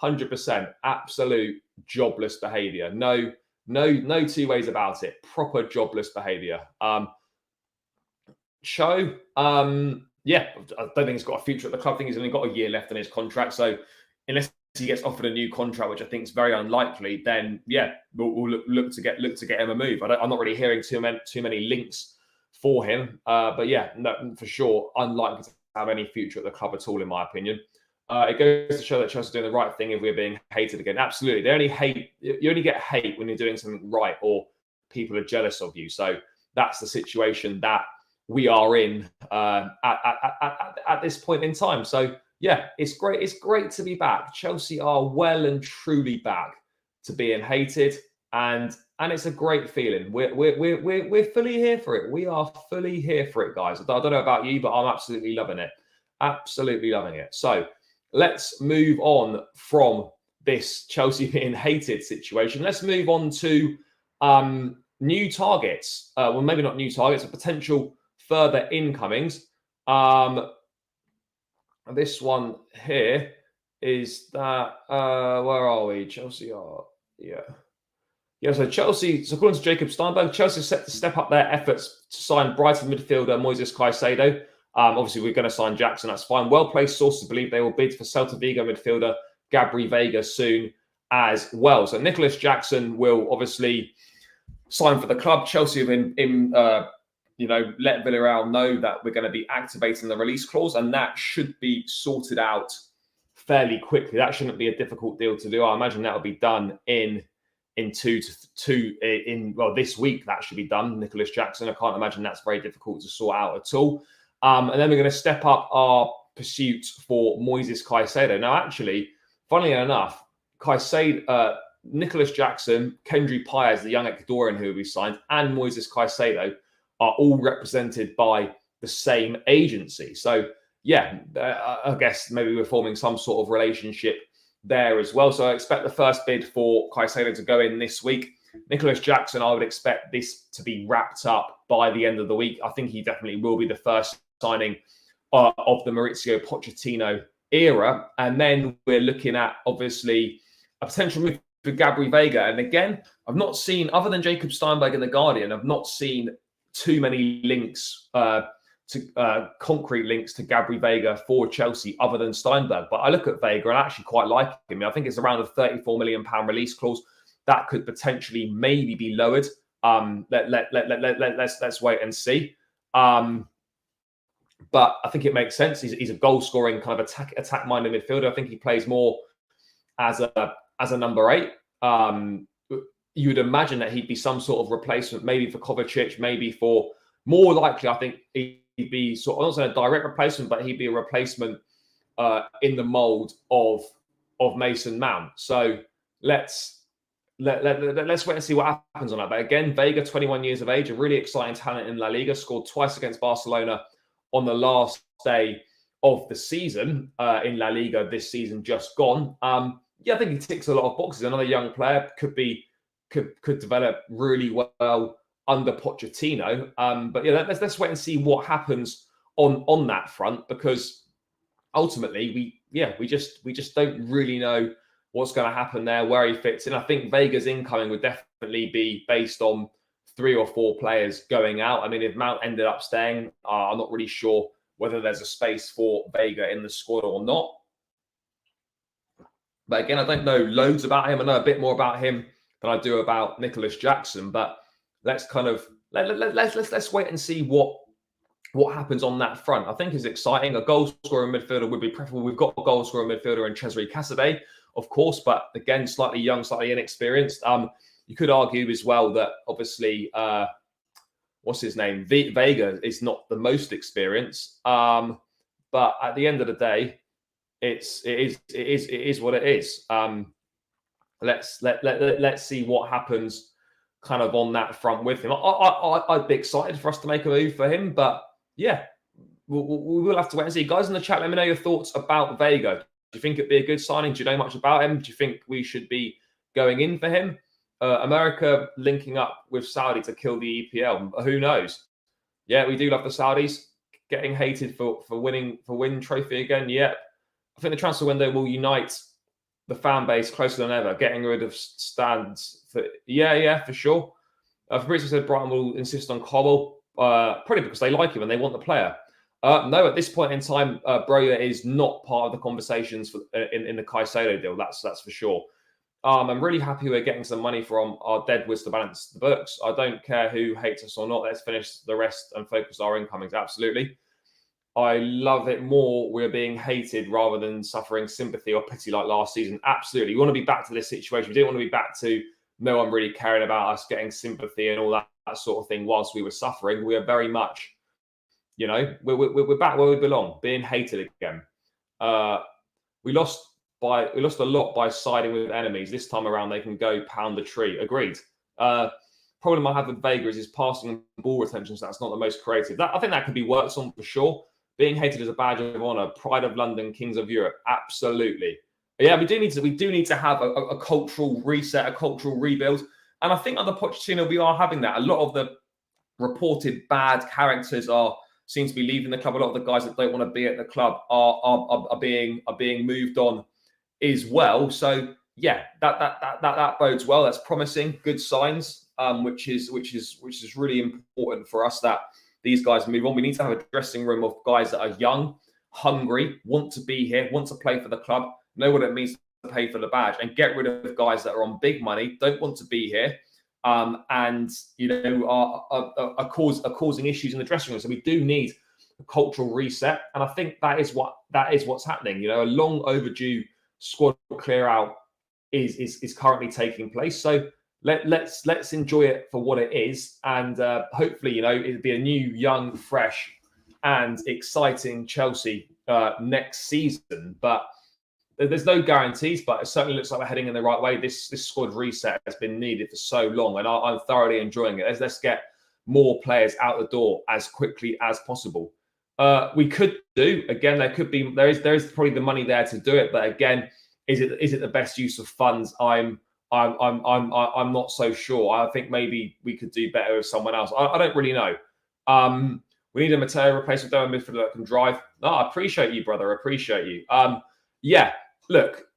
Speaker 1: 100%. Absolute jobless behaviour. No two ways about it. Proper jobless behaviour. Cho, yeah, I don't think he's got a future at the club. I think he's only got a year left in his contract. So unless he gets offered a new contract, which I think is very unlikely, then yeah, we'll look to get him a move. I'm not really hearing too many links for him, but yeah, no, for sure, unlikely to have any future at the club at all, in my opinion. It goes to show that Chelsea are doing the right thing if we're being hated again. Absolutely, you only get hate when you're doing something right or people are jealous of you. So that's the situation that we are in at this point in time. So yeah, it's great. It's great to be back. Chelsea are well and truly back to being hated, and it's a great feeling. We're fully here for it. We are fully here for it, guys. I don't know about you, but I'm absolutely loving it. Absolutely loving it. So let's move on from this Chelsea being hated situation. Let's move on to new targets. Well, maybe not new targets, but potential further incomings. This one here is that, where are we? Chelsea are, yeah. So Chelsea, so according to Jacob Steinberg, Chelsea are set to step up their efforts to sign Brighton midfielder Moises Caicedo. Obviously, we're going to sign Jackson, that's fine. Well-placed sources believe they will bid for Celta Vigo midfielder Gabriel Vega soon as well. So Nicholas Jackson will obviously sign for the club. Chelsea have been let Villarreal know that we're going to be activating the release clause, and that should be sorted out fairly quickly. That shouldn't be a difficult deal to do. I imagine that will be done in this week. That should be done. Nicholas Jackson. I can't imagine that's very difficult to sort out at all. And then we're going to step up our pursuit for Moises Caicedo. Now, actually, funnily enough, Nicholas Jackson, Kendry Páez, the young Ecuadorian who we signed, and Moises Caicedo are all represented by the same agency. So, yeah, I guess maybe we're forming some sort of relationship there as well. So I expect the first bid for Caicedo to go in this week. Nicholas Jackson, I would expect this to be wrapped up by the end of the week. I think he definitely will be the first signing of the Mauricio Pochettino era. And then we're looking at, obviously, a potential move for Gabriel Vega. And again, I've not seen, other than Jacob Steinberg in The Guardian, I've not seen too many links concrete links to Gabriel Vega for Chelsea other than Steinberg. But I look at Vega and I actually quite like him. I think it's around a £34 million release clause. That could potentially maybe be lowered. Let's wait and see. But I think it makes sense. He's a goal-scoring kind of attack-minded midfielder. I think he plays more as a number 8. You would imagine that he'd be some sort of replacement, maybe for Kovacic, maybe for, more likely, I think he'd be sort of, not saying a direct replacement, but he'd be a replacement in the mould of Mason Mount. So let's wait and see what happens on that. But again, Vega, 21 years of age, a really exciting talent in La Liga, scored twice against Barcelona on the last day of the season in La Liga this season just gone. Yeah, I think he ticks a lot of boxes. Another young player could develop really well under Pochettino. But yeah, let's wait and see what happens on that front, because ultimately we just don't really know what's going to happen there, where he fits in. I think Vega's incoming would definitely be based on 3 or 4 players going out. I mean, if Mount ended up staying, I'm not really sure whether there's a space for Vega in the squad or not. But again, I don't know loads about him. I know a bit more about him than I do about Nicholas Jackson. But let's kind of let's wait and see what happens on that front. I think is exciting. A goal scorer midfielder would be preferable. We've got a goal scorer midfielder in Cesare Caicedo, of course, but again, slightly young, slightly inexperienced. You could argue as well that obviously, what's his name? Vega is not the most experienced. But at the end of the day, it is what it is. Let's see what happens kind of on that front with him. I'd be excited for us to make a move for him, but yeah, we will have to wait and see. Guys in the chat, let me know your thoughts about Vega. Do you think it'd be a good signing? Do you know much about him? Do you think we should be going in for him? America linking up with Saudi to kill the EPL. Who knows? Yeah, we do love the Saudis. Getting hated for win trophy again. Yeah. I think the transfer window will unite the fan base closer than ever. Getting rid of stands. For sure. Fabrizio said Brighton will insist on Cobble. Probably because they like him and they want the player. No, at this point in time, Broya is not part of the conversations in the Caicedo deal. That's for sure. I'm really happy we're getting some money from our dead wiz to balance the books. I don't care who hates us or not. Let's finish the rest and focus our incomings. Absolutely. I love it more we're being hated rather than suffering sympathy or pity like last season. Absolutely. We want to be back to this situation. We didn't want to be back to no one really caring about us, getting sympathy and all that sort of thing whilst we were suffering. We are very much, we're back where we belong, being hated again. We lost a lot by siding with enemies. This time around, they can go pound the tree. Agreed. Problem I have with Vega is his passing and ball retention. So that's not the most creative. I think that could be worked on for sure. Being hated is a badge of honor. Pride of London, Kings of Europe. Absolutely. Yeah, we do need to have a cultural reset, a cultural rebuild. And I think under Pochettino, we are having that. A lot of the reported bad characters seem to be leaving the club. A lot of the guys that don't want to be at the club are being moved on as well. So yeah, that bodes well. That's promising. Good signs, which is really important for us that these guys move on. We need to have a dressing room of guys that are young, hungry, want to be here, want to play for the club, know what it means to pay for the badge, and get rid of guys that are on big money, don't want to be here, and are causing issues in the dressing room. So we do need a cultural reset, and I think that is what's happening. A long overdue squad clear out is currently taking place. So let's enjoy it for what it is, and hopefully, it'll be a new, young, fresh, and exciting Chelsea next season. But there's no guarantees, but it certainly looks like we're heading in the right way. This squad reset has been needed for so long, and I'm thoroughly enjoying it. Let's get more players out the door as quickly as possible. We could do again. There is probably the money there to do it, but again, is it the best use of funds? I'm not so sure. I think maybe we could do better with someone else. I don't really know. We need a Mateo replacement midfielder that can drive. No, I appreciate you, brother. I appreciate you. Yeah. Look,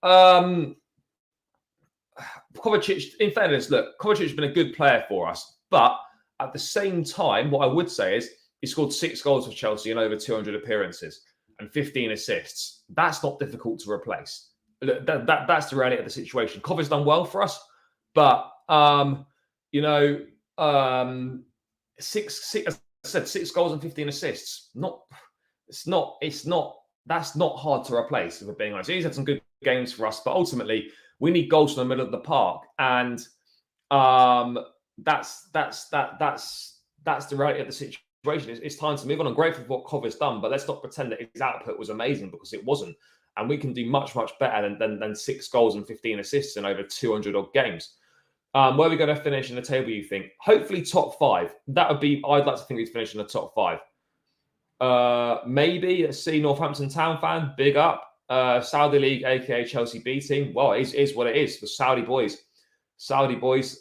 Speaker 1: Kovacic. In fairness, Kovacic has been a good player for us, but at the same time, what I would say is he scored 6 goals for Chelsea in over 200 appearances and 15 assists. That's not difficult to replace. That's the reality of the situation. Kovac's done well for us, but six goals and 15 assists. That's not hard to replace, if we're being honest. He's had some good games for us, but ultimately we need goals from the middle of the park, and that's the reality of the situation. It's time to move on. I'm grateful for what Kovac's done, but let's not pretend that his output was amazing, because it wasn't. And we can do much, much better than 6 goals and 15 assists in over 200 odd games. Where are we going to finish in the table, you think? Hopefully top 5. I'd like to think we'd finish in the top 5. Maybe. Let's see, Northampton Town fan, big up. Saudi League, aka Chelsea B team. Well, it is what it is. The Saudi boys.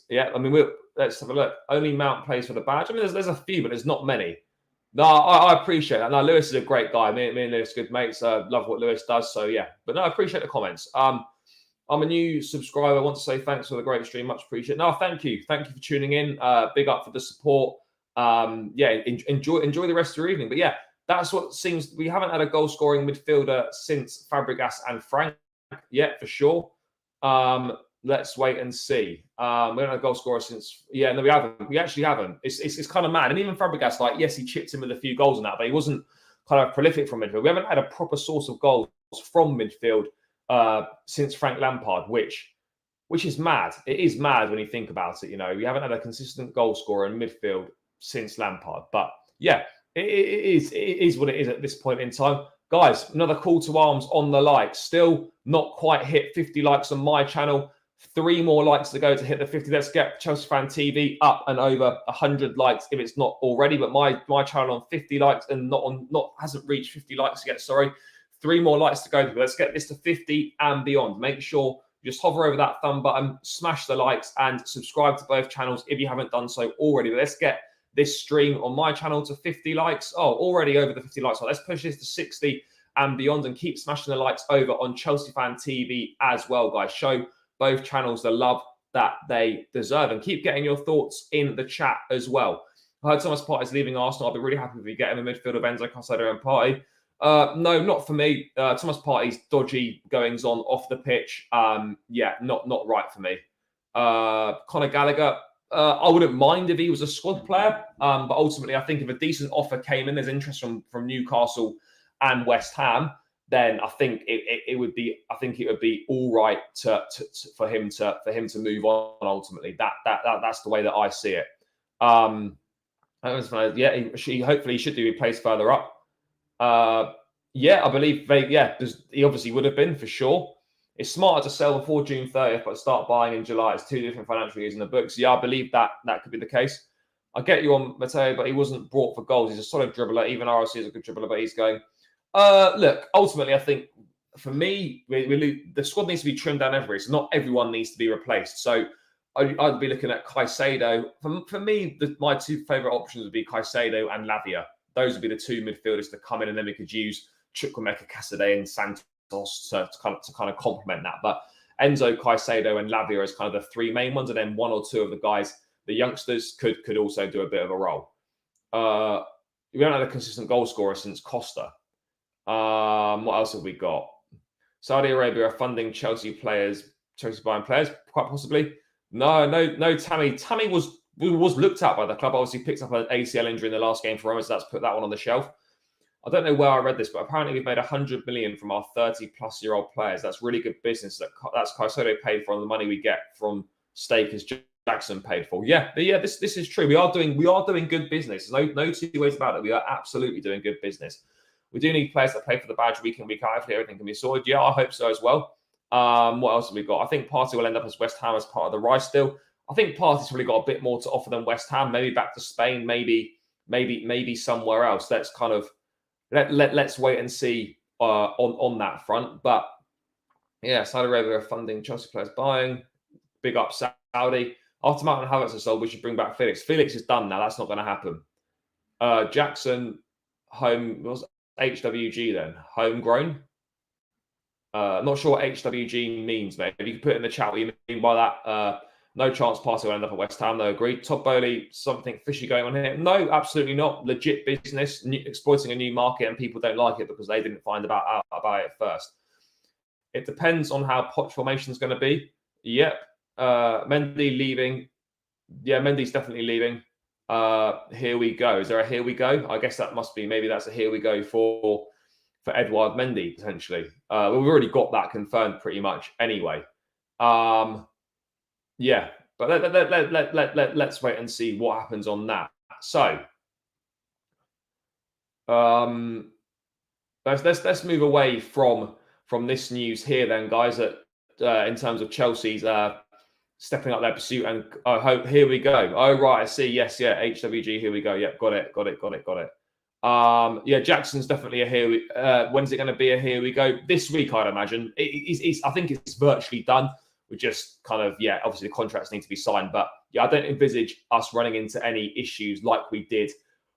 Speaker 1: Yeah, I mean, let's have a look. Only Mount plays for the badge. I mean, there's a few, but there's not many. No, I appreciate that. No, Lewis is a great guy. Me and Lewis, good mates. Love what Lewis does. So yeah, but no, I appreciate the comments. I'm a new subscriber. I want to say thanks for the great stream. Much appreciated. No, thank you. Thank you for tuning in. Big up for the support. Enjoy the rest of your evening. But yeah, that's what seems. We haven't had a goal scoring midfielder since Fabregas and Frank yet, for sure. Let's wait and see. We haven't had a goal scorer since. Yeah, no, we haven't. We actually haven't. It's kind of mad. And even Fabregas, like, yes, he chipped in with a few goals in that, but he wasn't kind of prolific from midfield. We haven't had a proper source of goals from midfield since Frank Lampard, which is mad. It is mad when you think about it. You know, we haven't had a consistent goal scorer in midfield since Lampard. But yeah, it is what it is at this point in time. Guys, another call to arms on the likes. Still not quite hit 50 likes on my channel. 3 more likes to go to hit the 50. Let's get Chelsea Fan TV up and over 100 likes if it's not already. But my channel on 50 likes and hasn't reached 50 likes yet. Sorry, 3 more likes to go. Let's get this to 50 and beyond. Make sure you just hover over that thumb button, smash the likes, and subscribe to both channels if you haven't done so already. But let's get this stream on my channel to 50 likes. Oh, already over the 50 likes. So let's push this to 60 and beyond, and keep smashing the likes over on Chelsea Fan TV as well, guys. Show both channels the love that they deserve, and keep getting your thoughts in the chat as well. I heard Thomas Partey's leaving Arsenal. I'll be really happy if we get him a midfield of Enzo, Caicedo and Partey. No, not for me. Thomas Partey's dodgy goings on off the pitch. Not right for me. Conor Gallagher, I wouldn't mind if he was a squad player, but ultimately I think if a decent offer came in, there's interest from Newcastle and West Ham, then I think it would be all right for him to move on. Ultimately, that's the way that I see it. Hopefully he should be placed further up. I believe he obviously would have been, for sure. It's smarter to sell before June 30th, but start buying in July. It's 2 different financial years in the books. Yeah, I believe that could be the case. I get you on Matteo, but he wasn't brought for goals. He's a solid dribbler. Even RLC is a good dribbler, but he's going. Look, ultimately, I think for me, the squad needs to be trimmed down everywhere. So not everyone needs to be replaced. So I'd be looking at Caicedo. For me, my 2 favourite options would be Caicedo and Lavia. Those would be the 2 midfielders to come in, and then we could use Chukwuemeka, Cassidy, and Santos to kind of complement that. But Enzo, Caicedo, and Lavia as kind of the 3 main ones, and then 1 or 2 of the guys, the youngsters, could also do a bit of a role. We haven't had a consistent goal scorer since Costa. What else have we got? Saudi Arabia are funding Chelsea buying players, quite possibly. No. Tammy was looked at by the club. Obviously picked up an ACL injury in the last game for Roma, so that's put that one on the shelf. I don't know where I read this, but apparently we've made 100 million from our 30-plus-year-old players. That's really good business. That's Caicedo paid for, and the money we get from stake is Jackson paid for. This is true. We are doing good business. There's no 2 ways about it. We are absolutely doing good business. We do need players that play for the badge week in, week out. Hopefully everything can be sorted. Yeah, I hope so as well. What else have we got? I think Partey will end up as West Ham as part of the Rice deal. I think Partey's probably got a bit more to offer than West Ham. Maybe back to Spain. Maybe somewhere else. Let's kind of let's wait and see on that front. But yeah, Saudi Arabia are funding Chelsea players buying. Big up Saudi. After Martin Havertz is sold, we should bring back Felix. Felix is done now. That's not going to happen. Jackson home was HWG then, homegrown. Not sure what HWG means, mate. If you could put in the chat what you mean by that. No chance Partey will end up at West Ham, though. Agreed. Todd Bowley, something fishy going on here. No, absolutely not. Legit business, exploiting a new market, and people don't like it because they didn't find out about it first. It depends on how Poch formation is going to be. Yep. Mendy leaving. Yeah, Mendy's definitely leaving. Here we go. Is there a here we go? I guess that must be, maybe that's a here we go for Edouard Mendy, potentially. Well, we've already got that confirmed pretty much anyway. Yeah, but let's wait and see what happens on that. So, let's move away from this news here then, guys. In terms of Chelsea's stepping up their pursuit, and I hope here we go. Oh right, I see. Yes, yeah, HWG. Here we go. Yep, got it. Yeah, Jackson's definitely a here. When's it going to be a here we go? This week, I'd imagine. I think it's virtually done. We just kind of, obviously the contracts need to be signed. But I don't envisage us running into any issues like we did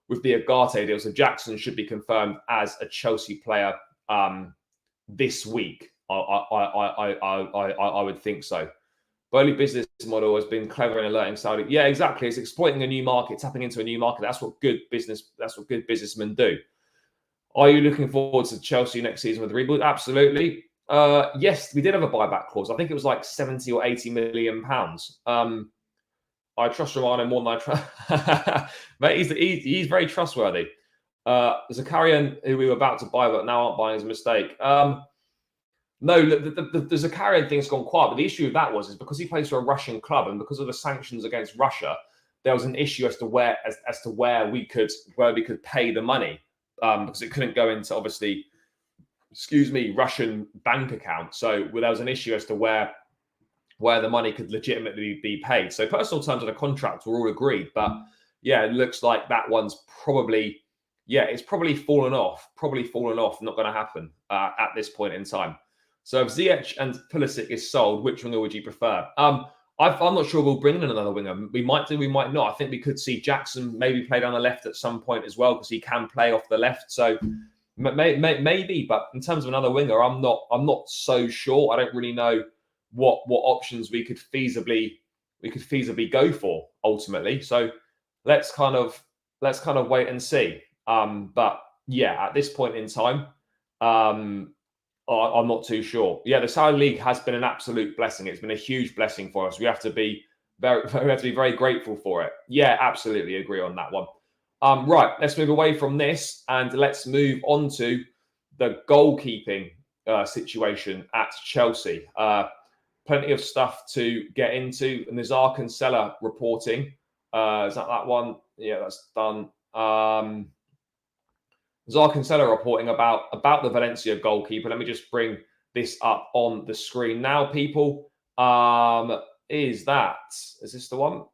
Speaker 1: with the Agate deal. So Jackson should be confirmed as a Chelsea player this week. I would think so. Bowley business model has been clever in alerting Saudi. Yeah, exactly. It's exploiting a new market, tapping into a new market. That's what good businessmen do. Are you looking forward to Chelsea next season with the rebuild? Absolutely. Yes, we did have a buyback clause. I think it was like 70 or 80 million pounds. I trust Romano more than I trust. But he's very trustworthy. Zakarian, who we were about to buy, but now aren't buying, is a mistake. No, the Zakarian thing's gone quiet. But the issue with that is because he plays for a Russian club, and because of the sanctions against Russia, there was an issue as to where we could pay the money, because it couldn't go into, obviously, Russian bank account. So there was an issue as to where the money could legitimately be paid. So personal terms of the contract were all agreed, but yeah, it looks like that one's probably fallen off. Not going to happen at this point in time. So if Ziyech and Pulisic is sold, which winger would you prefer? I'm not sure we'll bring in another winger. We might do, we might not. I think we could see Jackson maybe play down the left at some point as well, because he can play off the left. So maybe, but in terms of another winger, I'm not so sure. I don't really know what options we could feasibly go for ultimately. So let's kind of wait and see. But yeah, at this point in time, I'm not too sure. Yeah, the Saudi League has been an absolute blessing. It's been a huge blessing for us. We have to be very grateful for it. Yeah, absolutely agree on that one. Right, let's move away from this and let's move on to the goalkeeping situation at Chelsea. Plenty of stuff to get into. Nazar Cancella reporting. Is that one? Yeah, that's done. Nazar Cancella reporting about the Valencia goalkeeper. Let me just bring this up on the screen now, people. Is this the one?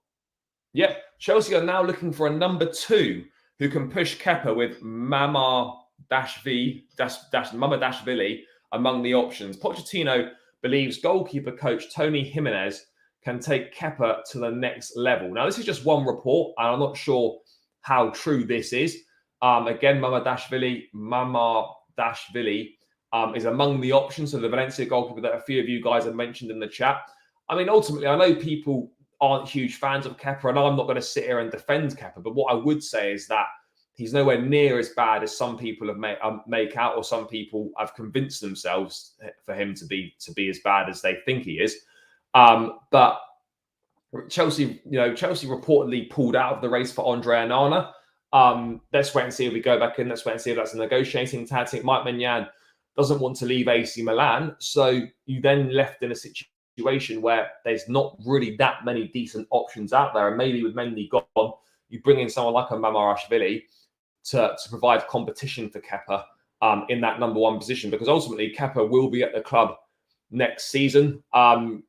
Speaker 1: Yep. Chelsea are now looking for a number 2 who can push Kepa with Mamadashvili among the options. Pochettino believes goalkeeper coach Tony Jimenez can take Kepa to the next level. Now, this is just one report, and I'm not sure how true this is. Again, Mamadashvili is among the options. So the Valencia goalkeeper that a few of you guys have mentioned in the chat. I mean, ultimately, I know people aren't huge fans of Kepa, and I'm not going to sit here and defend Kepa. But what I would say is that he's nowhere near as bad as some people have make out, or some people have convinced themselves for him to be as bad as they think he is. But Chelsea reportedly pulled out of the race for Andre Onana. Let's wait and see if we go back in. Let's wait and see if that's a negotiating tactic. Mike Maignan doesn't want to leave AC Milan, so you then left in a situation where there's not really that many decent options out there. And maybe with Mendy gone, you bring in someone like a Mamarashvili to provide competition for Kepa in that number 1 position, because ultimately Kepa will be at the club next season. And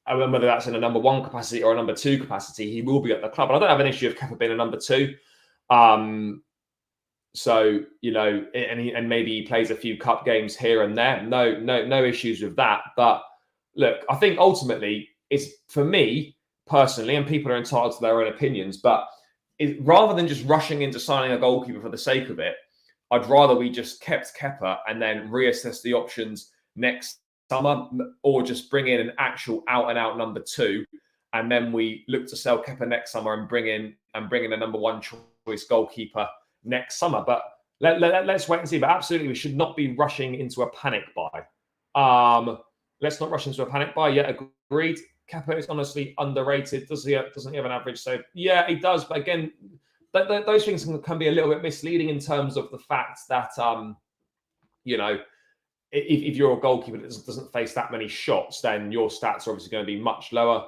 Speaker 1: whether that's in a number 1 capacity or a number 2 capacity, he will be at the club. And I don't have an issue of Kepa being a number 2. So, and maybe he plays a few cup games here and there. No issues with that. But look, I think ultimately it's, for me personally, and people are entitled to their own opinions, but rather than just rushing into signing a goalkeeper for the sake of it, I'd rather we just kept Kepa and then reassess the options next summer, or just bring in an actual out-and-out number 2, and then we look to sell Kepa next summer and bring in a number 1 choice goalkeeper next summer. But let's wait and see. But absolutely, we should not be rushing into a panic buy. Let's not rush into a panic buy. Yeah, agreed. Kepa is honestly underrated. Doesn't he have an average save? Yeah, he does. But again, those things can be a little bit misleading in terms of the fact that if you're a goalkeeper that doesn't face that many shots, then your stats are obviously going to be much lower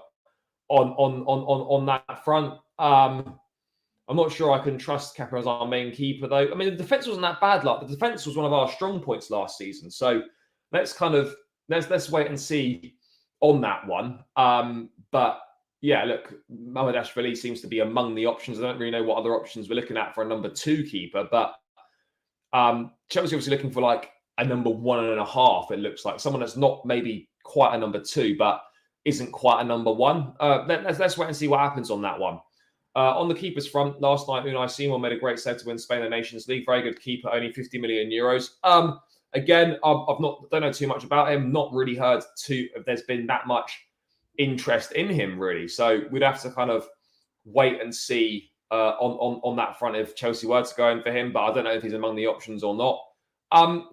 Speaker 1: on that front. I'm not sure I can trust Kepa as our main keeper, though. I mean, the defence wasn't that bad. Like, the defence was one of our strong points last season. So let's wait and see on that one. But yeah, look, Mamadashvili seems to be among the options. I don't really know what other options we're looking at for a number 2 keeper, but Chelsea obviously looking for like a number 1.5. It looks like someone that's not maybe quite a number 2, but isn't quite a number 1. Let's wait and see what happens on that one. On the keepers front, last night Unai Simon made a great save to win Spain the Nations League. Very good keeper, only 50 million euros. Again, don't know too much about him. Not really heard if there's been that much interest in him, really. So we'd have to kind of wait and see on that front if Chelsea were to go in for him. But I don't know if he's among the options or not.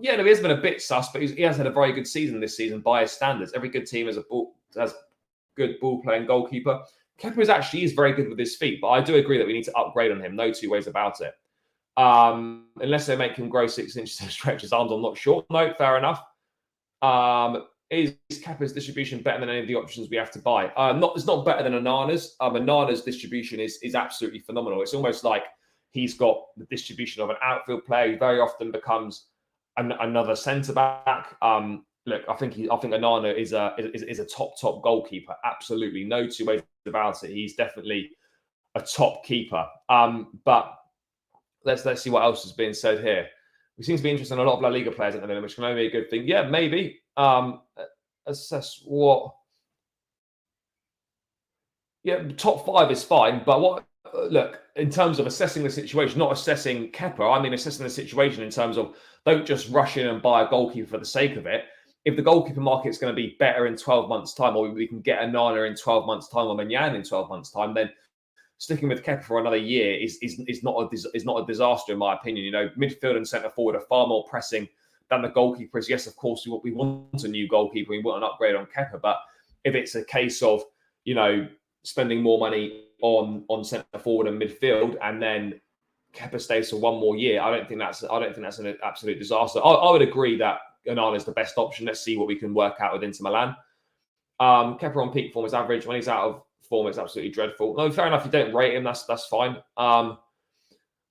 Speaker 1: Yeah, no, he has been a bit sus, but he has had a very good season this season by his standards. Every good team has good ball playing goalkeeper. Kepa actually is very good with his feet, but I do agree that we need to upgrade on him. No two ways about it. Unless they make him grow 6 inches to stretch his arms, I'm not sure. No, fair enough. Is Kepa's distribution better than any of the options we have to buy? It's not better than Onana's. Onana's distribution is absolutely phenomenal. It's almost like he's got the distribution of an outfield player. He very often becomes another centre back. Look, I think Onana is a top goalkeeper. Absolutely, no two ways about it. He's definitely a top keeper. But let's see what else is being said here. We seem to be interested in a lot of La Liga players at the moment, which can only be a good thing. Yeah, maybe. Assess what. Yeah, top 5 is fine, but what? Look, in terms of assessing the situation, not assessing Kepa, I mean assessing the situation in terms of don't just rush in and buy a goalkeeper for the sake of it. If the goalkeeper market is going to be better in 12 months' time, or we can get Onana in 12 months' time, or Mendy in 12 months' time, then sticking with Kepa for another year is not a disaster in my opinion. You know, midfield and centre forward are far more pressing than the goalkeeper is. Yes, of course, we want a new goalkeeper, we want an upgrade on Kepa, but if it's a case of spending more money on centre forward and midfield, and then Kepa stays for one more year, I don't think that's an absolute disaster. I would agree that Onana is the best option. Let's see what we can work out with Inter Milan. Kepa on peak form is average. When he's out of form, it's absolutely dreadful. No, fair enough. You don't rate him. That's fine.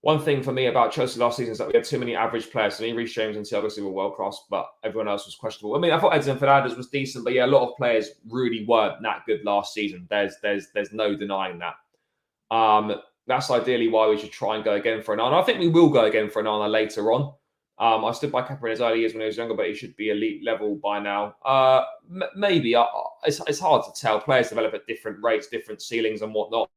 Speaker 1: One thing for me about Chelsea last season is that we had too many average players. So Reece James and Thiago Silva were world class, but everyone else was questionable. I mean, I thought Edson Fernandes was decent, but yeah, a lot of players really weren't that good last season. There's no denying that. That's ideally why we should try and go again for Onana. I think we will go again for Onana later on. I stood by Kepa in his early years when he was younger, but he should be elite level by now. Maybe. It's hard to tell. Players develop at different rates, different ceilings and whatnot.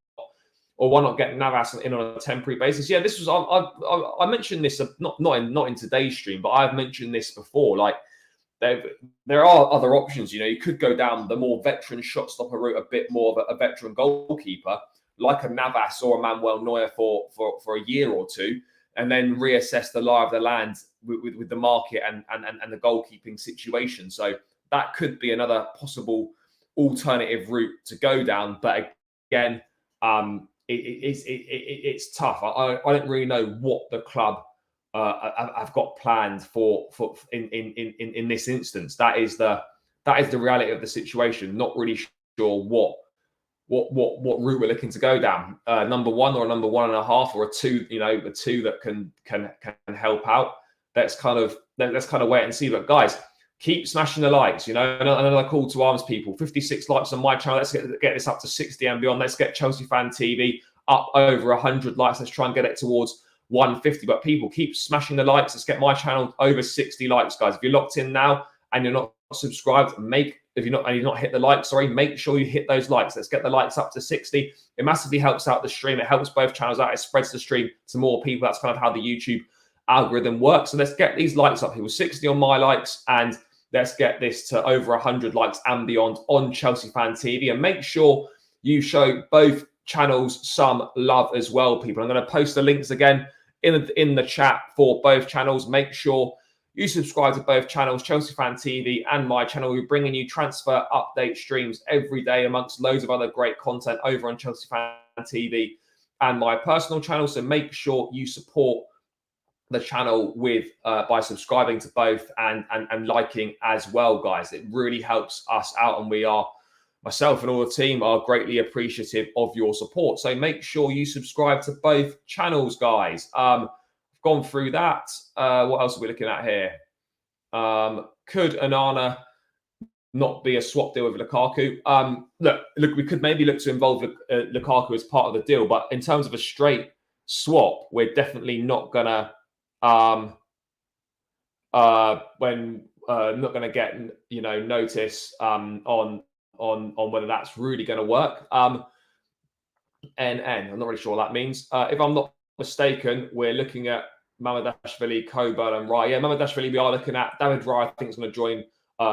Speaker 1: Or why not get Navas in on a temporary basis? Yeah, this was I mentioned this not in today's stream, but I've mentioned this before. Like there are other options. You could go down the more veteran shot stopper route, a bit more of a veteran goalkeeper, like a Navas or a Manuel Neuer for a year or two, and then reassess the lie of the land with the market and the goalkeeping situation. So that could be another possible alternative route to go down. But again, it's tough. I don't really know what the club have got planned for in this instance. That is the reality of the situation. Not really sure what route we're looking to go down. Number 1 or number 1.5 or a 2. A 2 that can help out. Let's kind of wait and see. But guys, keep smashing the likes. Another call to arms, people. 56 likes on my channel. Let's get this up to 60 and beyond. Let's get Chelsea Fan TV up over 100 likes. Let's try and get it towards 150. But people, keep smashing the likes. Let's get my channel over 60 likes, guys. If you're locked in now and you're not subscribed, you've not hit the like, make sure you hit those likes. Let's get the likes up to 60. It massively helps out the stream. It helps both channels out. It spreads the stream to more people. That's kind of how the YouTube algorithm works. So let's get these likes up. It was 60 on my likes, and let's get this to over 100 likes and beyond on Chelsea Fan TV. And make sure you show both channels some love as well, people. I'm going to post the links again in the chat for both channels. Make sure you subscribe to both channels, Chelsea Fan TV and my channel. We're bringing you transfer update streams every day amongst loads of other great content over on Chelsea Fan TV and my personal channel. So make sure you support the channel by subscribing to both and liking as well, guys. It really helps us out, and myself and all the team are greatly appreciative of your support. So make sure you subscribe to both channels, guys. I've gone through that. What else are we looking at here? Could Onana not be a swap deal with Lukaku? Look, we could maybe look to involve Lukaku as part of the deal, but in terms of a straight swap, we're definitely not gonna not going to get notice on whether that's really going to work. I'm not really sure what that means. If I'm not mistaken, we're looking at Mamardashvili, Kobel, and Raya. Yeah, Mamardashvili we are looking at. David Raya, I think, is going to join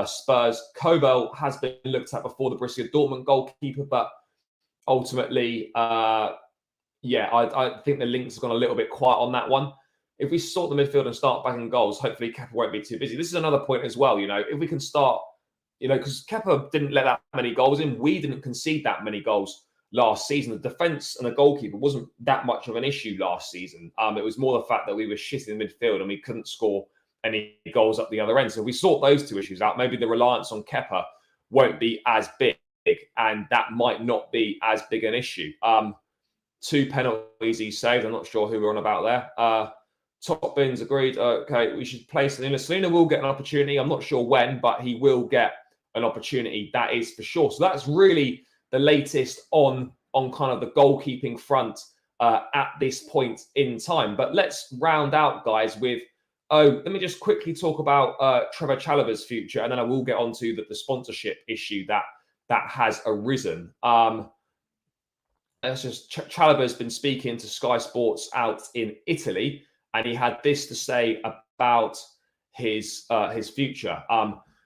Speaker 1: Spurs. Kobel has been looked at before, the Borussia Dortmund goalkeeper, but ultimately, yeah, I think the links have gone a little bit quiet on that one. If we sort the midfield and start backing goals, hopefully Kepa won't be too busy. This is another point as well, if we can start, because Kepa didn't let that many goals in. We didn't concede that many goals last season. The defence and the goalkeeper wasn't that much of an issue last season. It was more the fact that we were shit in midfield and we couldn't score any goals up the other end. So if we sort those two issues out, maybe the reliance on Kepa won't be as big, and that might not be as big an issue. 2 penalties he saved. I'm not sure who we're on about there. Top bins agreed. Okay, we should play Selena. Selena will get an opportunity. I'm not sure when, but he will get an opportunity. That is for sure. So that's really the latest on kind of the goalkeeping front at this point in time. But let's round out, guys, with let me just quickly talk about Trevor Chalobah's future, and then I will get on to the sponsorship issue that has arisen. Chalobah's been speaking to Sky Sports out in Italy, and he had this to say about his future.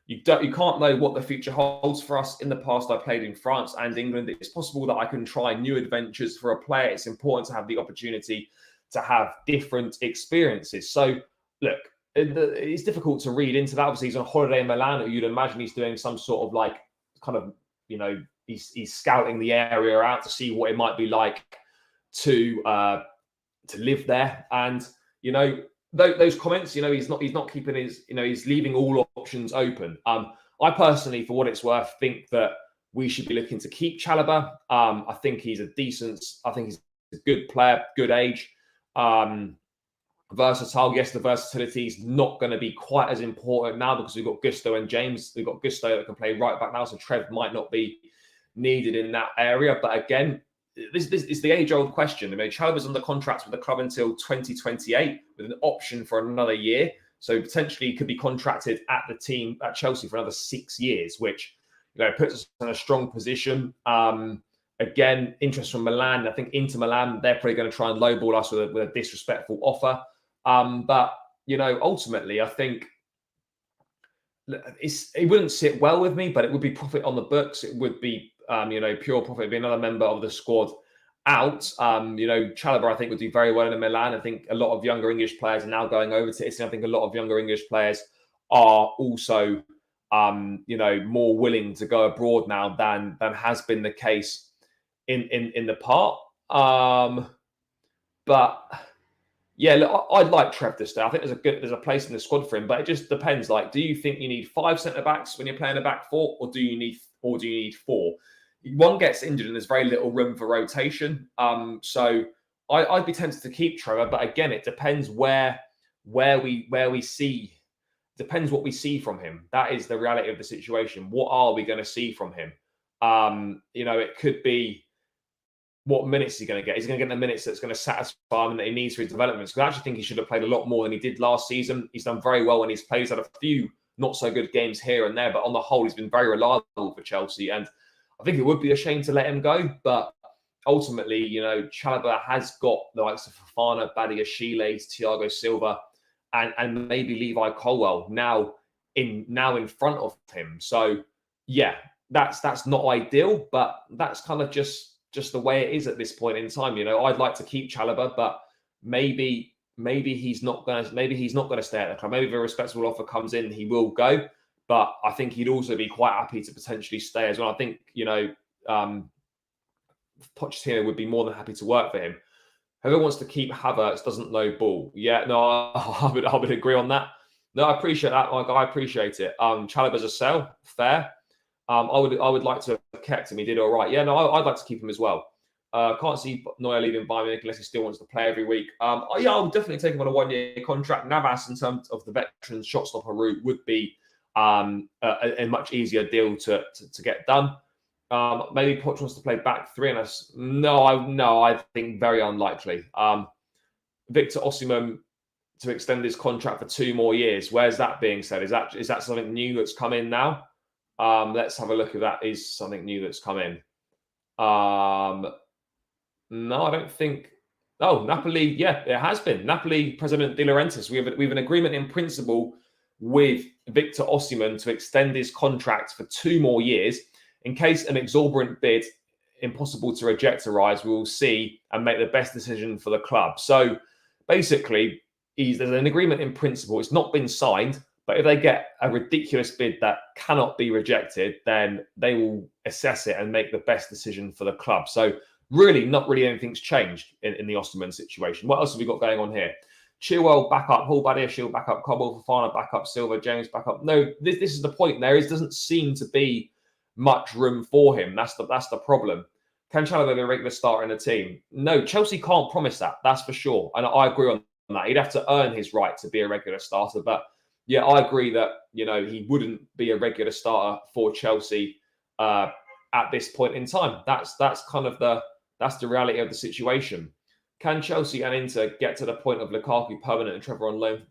Speaker 1: You can't know what the future holds for us. In the past, I played in France and England. It's possible that I can try new adventures for a player. It's important to have the opportunity to have different experiences. So, look, it's difficult to read into that. Obviously, he's on holiday in Milan. You'd imagine he's doing some sort of he's scouting the area out to see what it might be like to live there. And those comments, he's not keeping his, he's leaving all options open. I personally, for what it's worth, think that we should be looking to keep Chalobah. I think he's a good player, good age, versatile. Yes, the versatility is not going to be quite as important now because we've got Gusto and James. We've got Gusto that can play right back now, so Trev might not be needed in that area. But again, this is the age-old question. I mean, Chalobah's under contract with the club until 2028 with an option for another year. So potentially he could be contracted at the team at Chelsea for another 6 years, which puts us in a strong position. Again, interest from Milan. I think Inter Milan, they're probably going to try and lowball us with a disrespectful offer. But ultimately, I think it wouldn't sit well with me, but it would be profit on the books. It would be pure profit. It'd be another member of the squad out. Chalobah, I think, would do very well in Milan. I think a lot of younger English players are now going over to Italy. I think a lot of younger English players are also, more willing to go abroad now than has been the case in the part. But yeah, look, I'd like Trev to stay. I think there's a place in the squad for him, but it just depends. Like, do you think you need 5 centre backs when you're playing a back four, or do you need 4? One gets injured and there's very little room for rotation. So I'd be tempted to keep Trevor, but again, it depends where we see. Depends what we see from him. That is the reality of the situation. What are we going to see from him? It could be, what minutes is he going to get? Is he going to get the minutes that's going to satisfy him and that he needs for his development? Because I actually think he should have played a lot more than he did last season. He's done very well when he's played. He's had a few not so good games here and there, but on the whole, he's been very reliable for Chelsea. And I think it would be a shame to let him go. But ultimately, Chalobah has got the likes of Fofana, Badiashile, Thiago Silva, and maybe Levi Colwill now in front of him. So yeah, that's not ideal, but that's kind of just the way it is at this point in time. I'd like to keep Chalobah, but maybe he's not going to stay at the club. Maybe if a respectable offer comes in, he will go. But I think he'd also be quite happy to potentially stay as well. I think Pochettino would be more than happy to work for him. Whoever wants to keep Havertz doesn't know ball. Yeah, no, I would agree on that. No, I appreciate that, Mike. I appreciate it. Chalobah's a sell, fair. I would like to have kept him. He did all right. Yeah, no, I'd like to keep him as well. Can't see Neuer leaving Bayern Munich unless he still wants to play every week. I would definitely take him on a 1-year contract. Navas, in terms of the veteran shot stopper route, would be a much easier deal to get done. Maybe Poch wants to play back three, and I think very unlikely. Victor Osimhen to extend his contract for 2 more years. Where's that being said? Is that something new that's come in now? Let's have a look if that is something new that's come in. No, I don't think Oh, Napoli, yeah, it has been. Napoli President De Laurentiis, we have an agreement in principle with Victor Osimhen to extend his contract for 2 more years. In case an exorbitant bid, impossible to reject, arise, we will see and make the best decision for the club. So basically, there's an agreement in principle. It's not been signed, but if they get a ridiculous bid that cannot be rejected, then they will assess it and make the best decision for the club. So really, not really anything's changed in the Osterman situation. What else have we got going on here? Chilwell back up, Hall, Badiashile back up, Cobble, Fofana back up, Silva, James back up. No, this is the point. Doesn't seem to be much room for him. That's the problem. Can Chalobah be a regular starter in the team? No, Chelsea can't promise that. That's for sure. And I agree on that. He'd have to earn his right to be a regular starter. But yeah, I agree that he wouldn't be a regular starter for Chelsea at this point in time. That's kind of that's the reality of the situation. Can Chelsea and Inter get to the point of Lukaku permanent and Trevor on loan?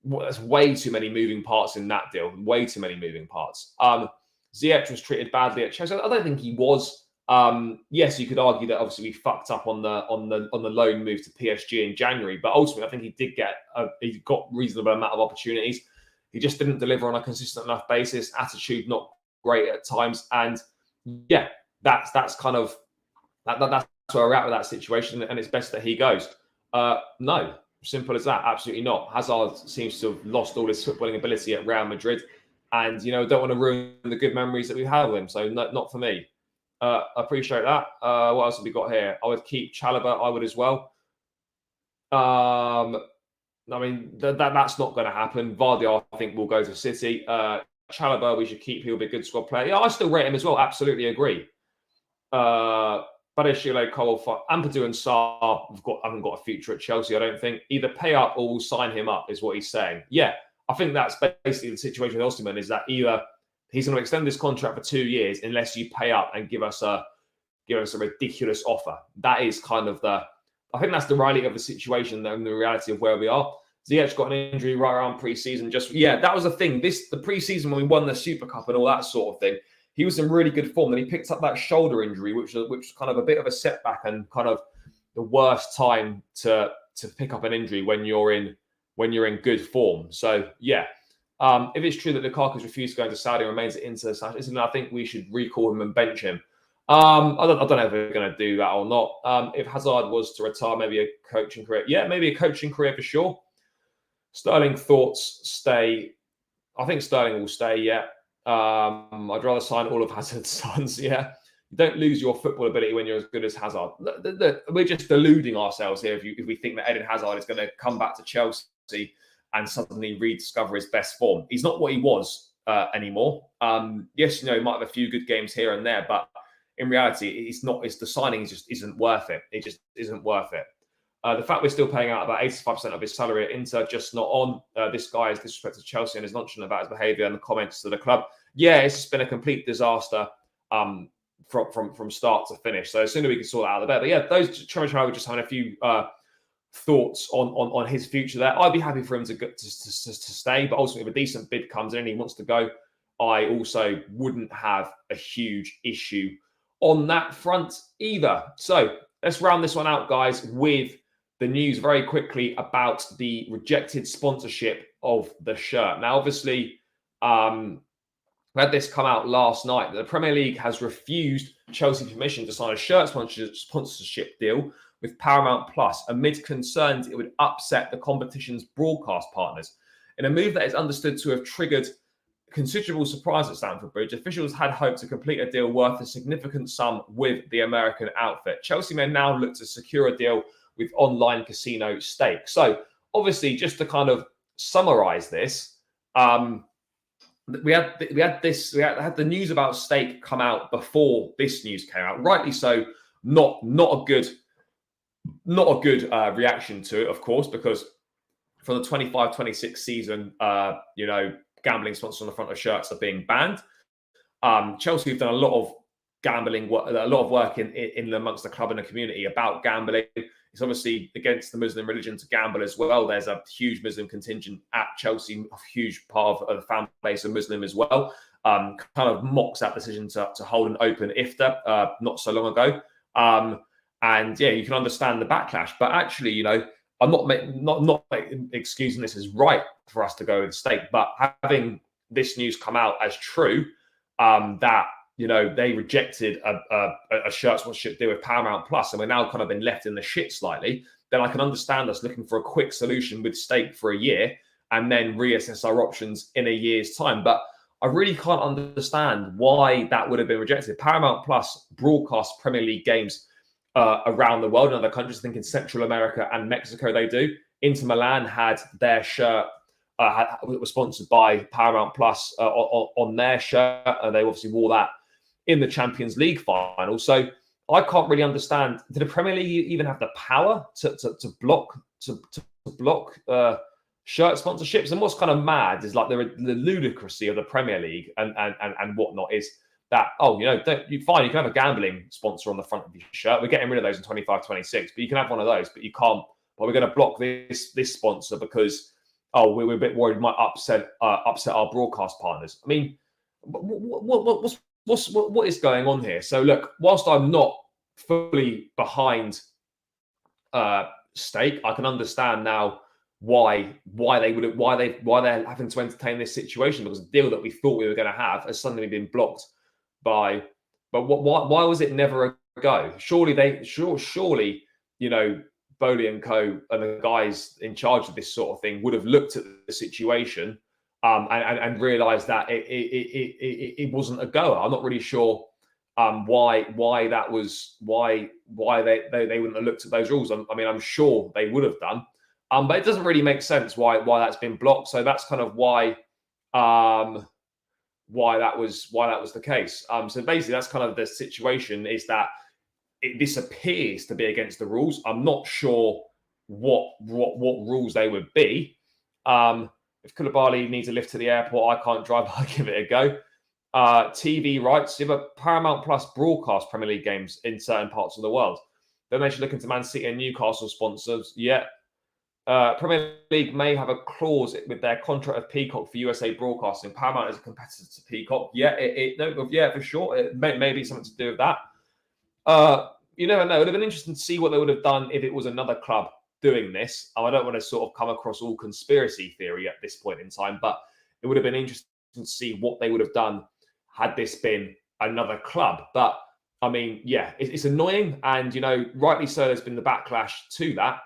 Speaker 1: There's way too many moving parts in that deal. Way too many moving parts. Ziyech was treated badly at Chelsea. I don't think he was. Yes, you could argue that obviously we fucked up on the loan move to PSG in January, but ultimately I think he got reasonable amount of opportunities. He just didn't deliver on a consistent enough basis. Attitude not great at times, and yeah, that's kind of that's where we're at with that situation, and it's best that he goes. No, simple as that. Absolutely not. Hazard seems to have lost all his footballing ability at Real Madrid, and don't want to ruin the good memories that we've had with him. So not for me. Appreciate that. What else have we got here? I would keep Chalobah. I would as well. I mean, that's not going to happen. Vardy, I think, will go to City. Chalobah, we should keep. He'll be a good squad player. Yeah, I still rate him as well. Absolutely agree. Badiashile, Cole, Ampadu and Sarr haven't got a future at Chelsea, I don't think. Either pay up or we'll sign him up, is what he's saying. Yeah, I think that's basically the situation with Osimhen, is that either he's going to extend this contract for 2 years unless you pay up and give us a ridiculous offer. That is kind of I think that's the reality of the situation and the reality of where we are. Ziyech got an injury right around pre-season. That was the thing. The pre-season when we won the Super Cup and all that sort of thing, he was in really good form. Then he picked up that shoulder injury, which was kind of a bit of a setback and kind of the worst time to pick up an injury when you're in good form. So yeah, if it's true that Lukaku's refused to go into Saudi and remains at Inter, I think we should recall him and bench him. I don't know if we're going to do that or not. If Hazard was to retire, maybe a coaching career. Yeah, maybe a coaching career for sure. Sterling, thoughts? Stay. I think Sterling will stay. Yeah. I'd rather sign all of Hazard's sons. Yeah, you don't lose your football ability when you're as good as Hazard. We're just deluding ourselves here if we think that Eden Hazard is going to come back to Chelsea and suddenly rediscover his best form. He's not what he was anymore. Yes, he might have a few good games here and there, but in reality, it's not. It's the signing just isn't worth it. It just isn't worth it. The fact we're still paying out about 85% of his salary at Inter, just not on. This guy is disrespected Chelsea and is nonchalant about his behaviour and the comments to the club. Yeah, it's just been a complete disaster from start to finish. So as soon as we can sort that out, the better. But yeah, those Trevor were just having a few thoughts on his future there. I'd be happy for him to stay, but ultimately if a decent bid comes in and he wants to go, I also wouldn't have a huge issue on that front either. So let's round this one out, guys, with the news very quickly about the rejected sponsorship of the shirt. Now, obviously, we had this come out last night. The Premier League has refused Chelsea permission to sign a shirt sponsorship deal with Paramount Plus amid concerns it would upset the competition's broadcast partners. In a move that is understood to have triggered considerable surprise at Stamford Bridge, officials had hoped to complete a deal worth a significant sum with the American outfit. Chelsea may now look to secure a deal with online casino stake. So obviously, just to kind of summarize this, we had the news about stake come out before this news came out. Rightly so, not a good reaction to it, of course, because for the 25-26 season, gambling sponsors on the front of shirts are being banned. Chelsea have done a lot of gambling work, a lot of work in amongst the club and the community about gambling. It's obviously against the Muslim religion to gamble as well. There's a huge Muslim contingent at Chelsea, a huge part of the fan base are Muslim as well. Kind of mocks that decision to hold an open iftar not so long ago. And yeah, you can understand the backlash. But actually, you know, I'm not excusing this as right for us to go with stake, but having this news come out as true, that you know they rejected a shirt sponsorship deal with Paramount Plus, and we're now kind of been left in the shit slightly. Then I can understand us looking for a quick solution with stake for a year, and then reassess our options in a year's time. But I really can't understand why that would have been rejected. Paramount Plus broadcasts Premier League games around the world in other countries. I think in Central America and Mexico they do. Inter Milan had their shirt was sponsored by Paramount Plus on their shirt. They obviously wore that in the Champions League final. So I can't really understand. Did the Premier League even have the power to block shirt sponsorships? And what's kind of mad is like the ludicrousy of the Premier League and whatnot is that, oh, you know, you can have a gambling sponsor on the front of your shirt. We're getting rid of those in 25, 26, but you can have one of those, but you can't. But we're going to block this sponsor because, oh, we're a bit worried it might upset our broadcast partners. I mean, what is going on here? So look, whilst I'm not fully behind stake, I can understand now why they're having to entertain this situation, because the deal that we thought we were going to have has suddenly been blocked by. But why was it never a go? Surely, you know, Bowley and Co. and the guys in charge of this sort of thing would have looked at the situation and realised that it wasn't a go. I'm not really sure why they wouldn't have looked at those rules. I mean, I'm sure they would have done. But it doesn't really make sense why that's been blocked. So that's kind of why that was the case. So basically, that's kind of the situation, is that this appears to be against the rules. I'm not sure what rules they would be. If Koulibaly needs a lift to the airport, I can't drive. I'll give it a go. TV rights. If a Paramount Plus broadcast Premier League games in certain parts of the world, then they should look into Man City and Newcastle sponsors. Yeah. Premier League may have a clause with their contract of Peacock for USA broadcasting. Paramount is a competitor to Peacock. Yeah, yeah, for sure. It may be something to do with that. You never know. It would have been interesting to see what they would have done if it was another club doing this. I don't want to sort of come across all conspiracy theory at this point in time, but it would have been interesting to see what they would have done had this been another club. But I mean, yeah, it's annoying, and you know, rightly so. There's been the backlash to that.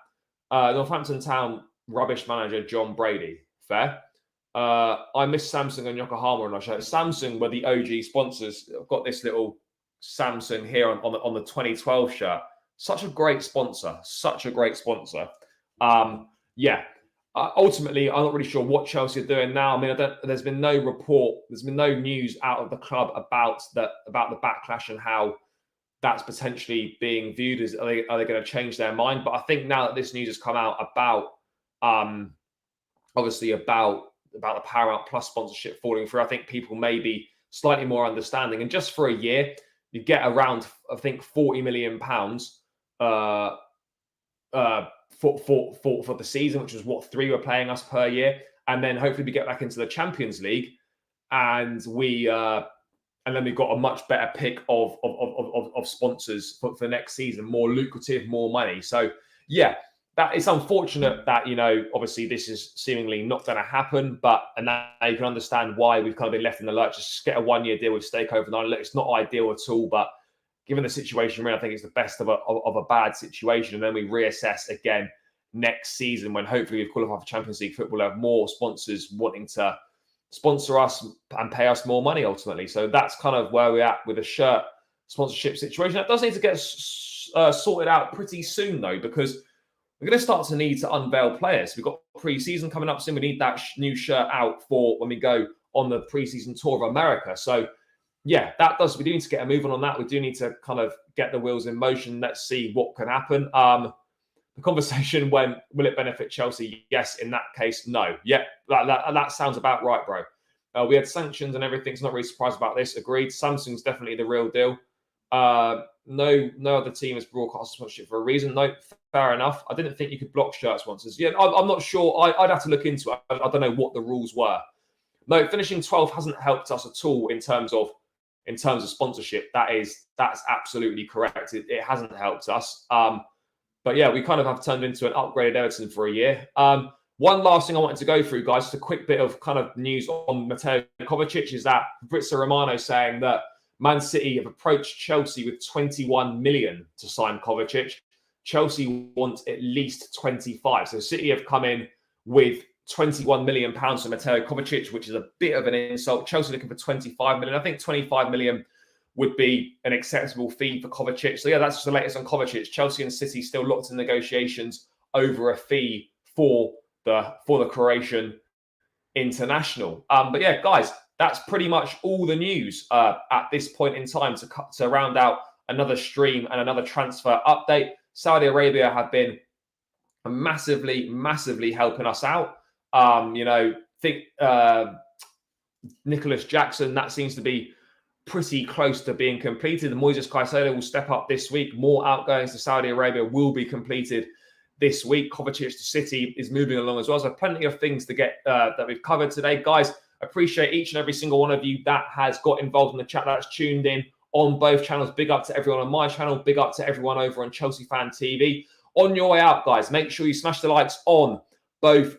Speaker 1: Northampton Town rubbish manager John Brady. Fair. I miss Samsung and Yokohama on our show. Samsung were the OG sponsors. I've got this little Samsung here on the 2012 shirt. Such a great sponsor. Ultimately, I'm not really sure what Chelsea are doing now. I mean, there's been no report. There's been no news out of the club about the backlash and how that's potentially being viewed as, are they going to change their mind? But I think now that this news has come out about obviously about the Paramount Plus sponsorship falling through, I think people may be slightly more understanding. And just for a year, you get around, I think, £40 million for the season, which was what 3 were paying us per year. And then hopefully we get back into the Champions League, and then we've got a much better pick of sponsors for next season, more lucrative, more money. So yeah, that it's unfortunate that, you know, obviously this is seemingly not going to happen, and now you can understand why we've kind of been left in the lurch. Just get a 1-year deal with stake overnight. Look, it's not ideal at all, but given the situation we're in, I think it's the best of a bad situation. And then we reassess again next season when hopefully we've qualified for Champions League football, we'll have more sponsors wanting to sponsor us and pay us more money ultimately. So that's kind of where we're at with a shirt sponsorship situation. That does need to get sorted out pretty soon though, because we're going to start to need to unveil players. We've got pre-season coming up soon. We need that new shirt out for when we go on the pre-season tour of America. So yeah, we do need to get a move on that. We do need to kind of get the wheels in motion. Let's see what can happen. The conversation when will it benefit Chelsea? Yes, in that case, no. Yeah, that sounds about right, bro. We had sanctions and everything, so not really surprised about this. Agreed. Samsung's definitely the real deal. No other team has broadcast sponsorship for a reason. No, fair enough. I didn't think you could block shirt sponsors. Yeah, I'm not sure. I'd have to look into it. I don't know what the rules were. No, finishing 12th hasn't helped us at all in terms of in terms of sponsorship. That's absolutely correct. It hasn't helped us. But yeah, we kind of have turned into an upgraded Everton for a year. One last thing I wanted to go through, guys, just a quick bit of kind of news on Mateo Kovacic, is that Fabrizio Romano saying that Man City have approached Chelsea with 21 million to sign Kovacic. Chelsea want at least 25. So City have come in with 21 million pounds for Mateo Kovacic, which is a bit of an insult. Chelsea looking for 25 million. I think 25 million would be an acceptable fee for Kovacic. So yeah, that's just the latest on Kovacic. Chelsea and City still locked in negotiations over a fee for the Croatian international. But yeah, guys, that's pretty much all the news at this point in time to round out another stream and another transfer update. Saudi Arabia have been massively helping us out. Think Nicholas Jackson, that seems to be pretty close to being completed. The Moises Caicedo will step up this week. More outgoings to Saudi Arabia will be completed this week. Kovacic to City is moving along as well. So plenty of things to get that we've covered today. Guys, appreciate each and every single one of you that has got involved in the chat, that's tuned in on both channels. Big up to everyone on my channel. Big up to everyone over on Chelsea Fan TV. On your way out, guys, make sure you smash the likes on both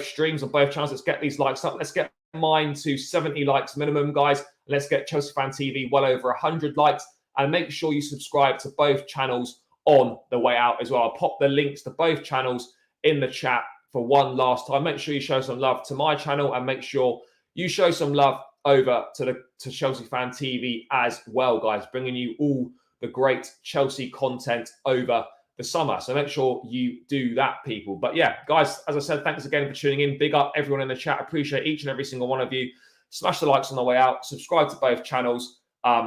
Speaker 1: streams, on both channels. Let's get these likes up. Let's get mine to 70 likes minimum, guys. Let's get Chelsea Fan TV well over 100 likes. And make sure you subscribe to both channels on the way out as well. I'll pop the links to both channels in the chat for one last time. Make sure you show some love to my channel, and make sure you show some love over to Chelsea Fan TV as well, guys, bringing you all the great Chelsea content over the summer. So make sure you do that, people. But yeah, guys, as I said, thanks again for tuning in. Big up everyone in the chat. Appreciate each and every single one of you. Smash the likes on the way out. Subscribe to both channels.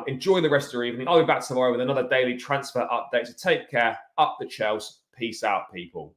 Speaker 1: Enjoy the rest of your evening. I'll be back tomorrow with another daily transfer update. So take care. Up the Chelsea. Peace out, people.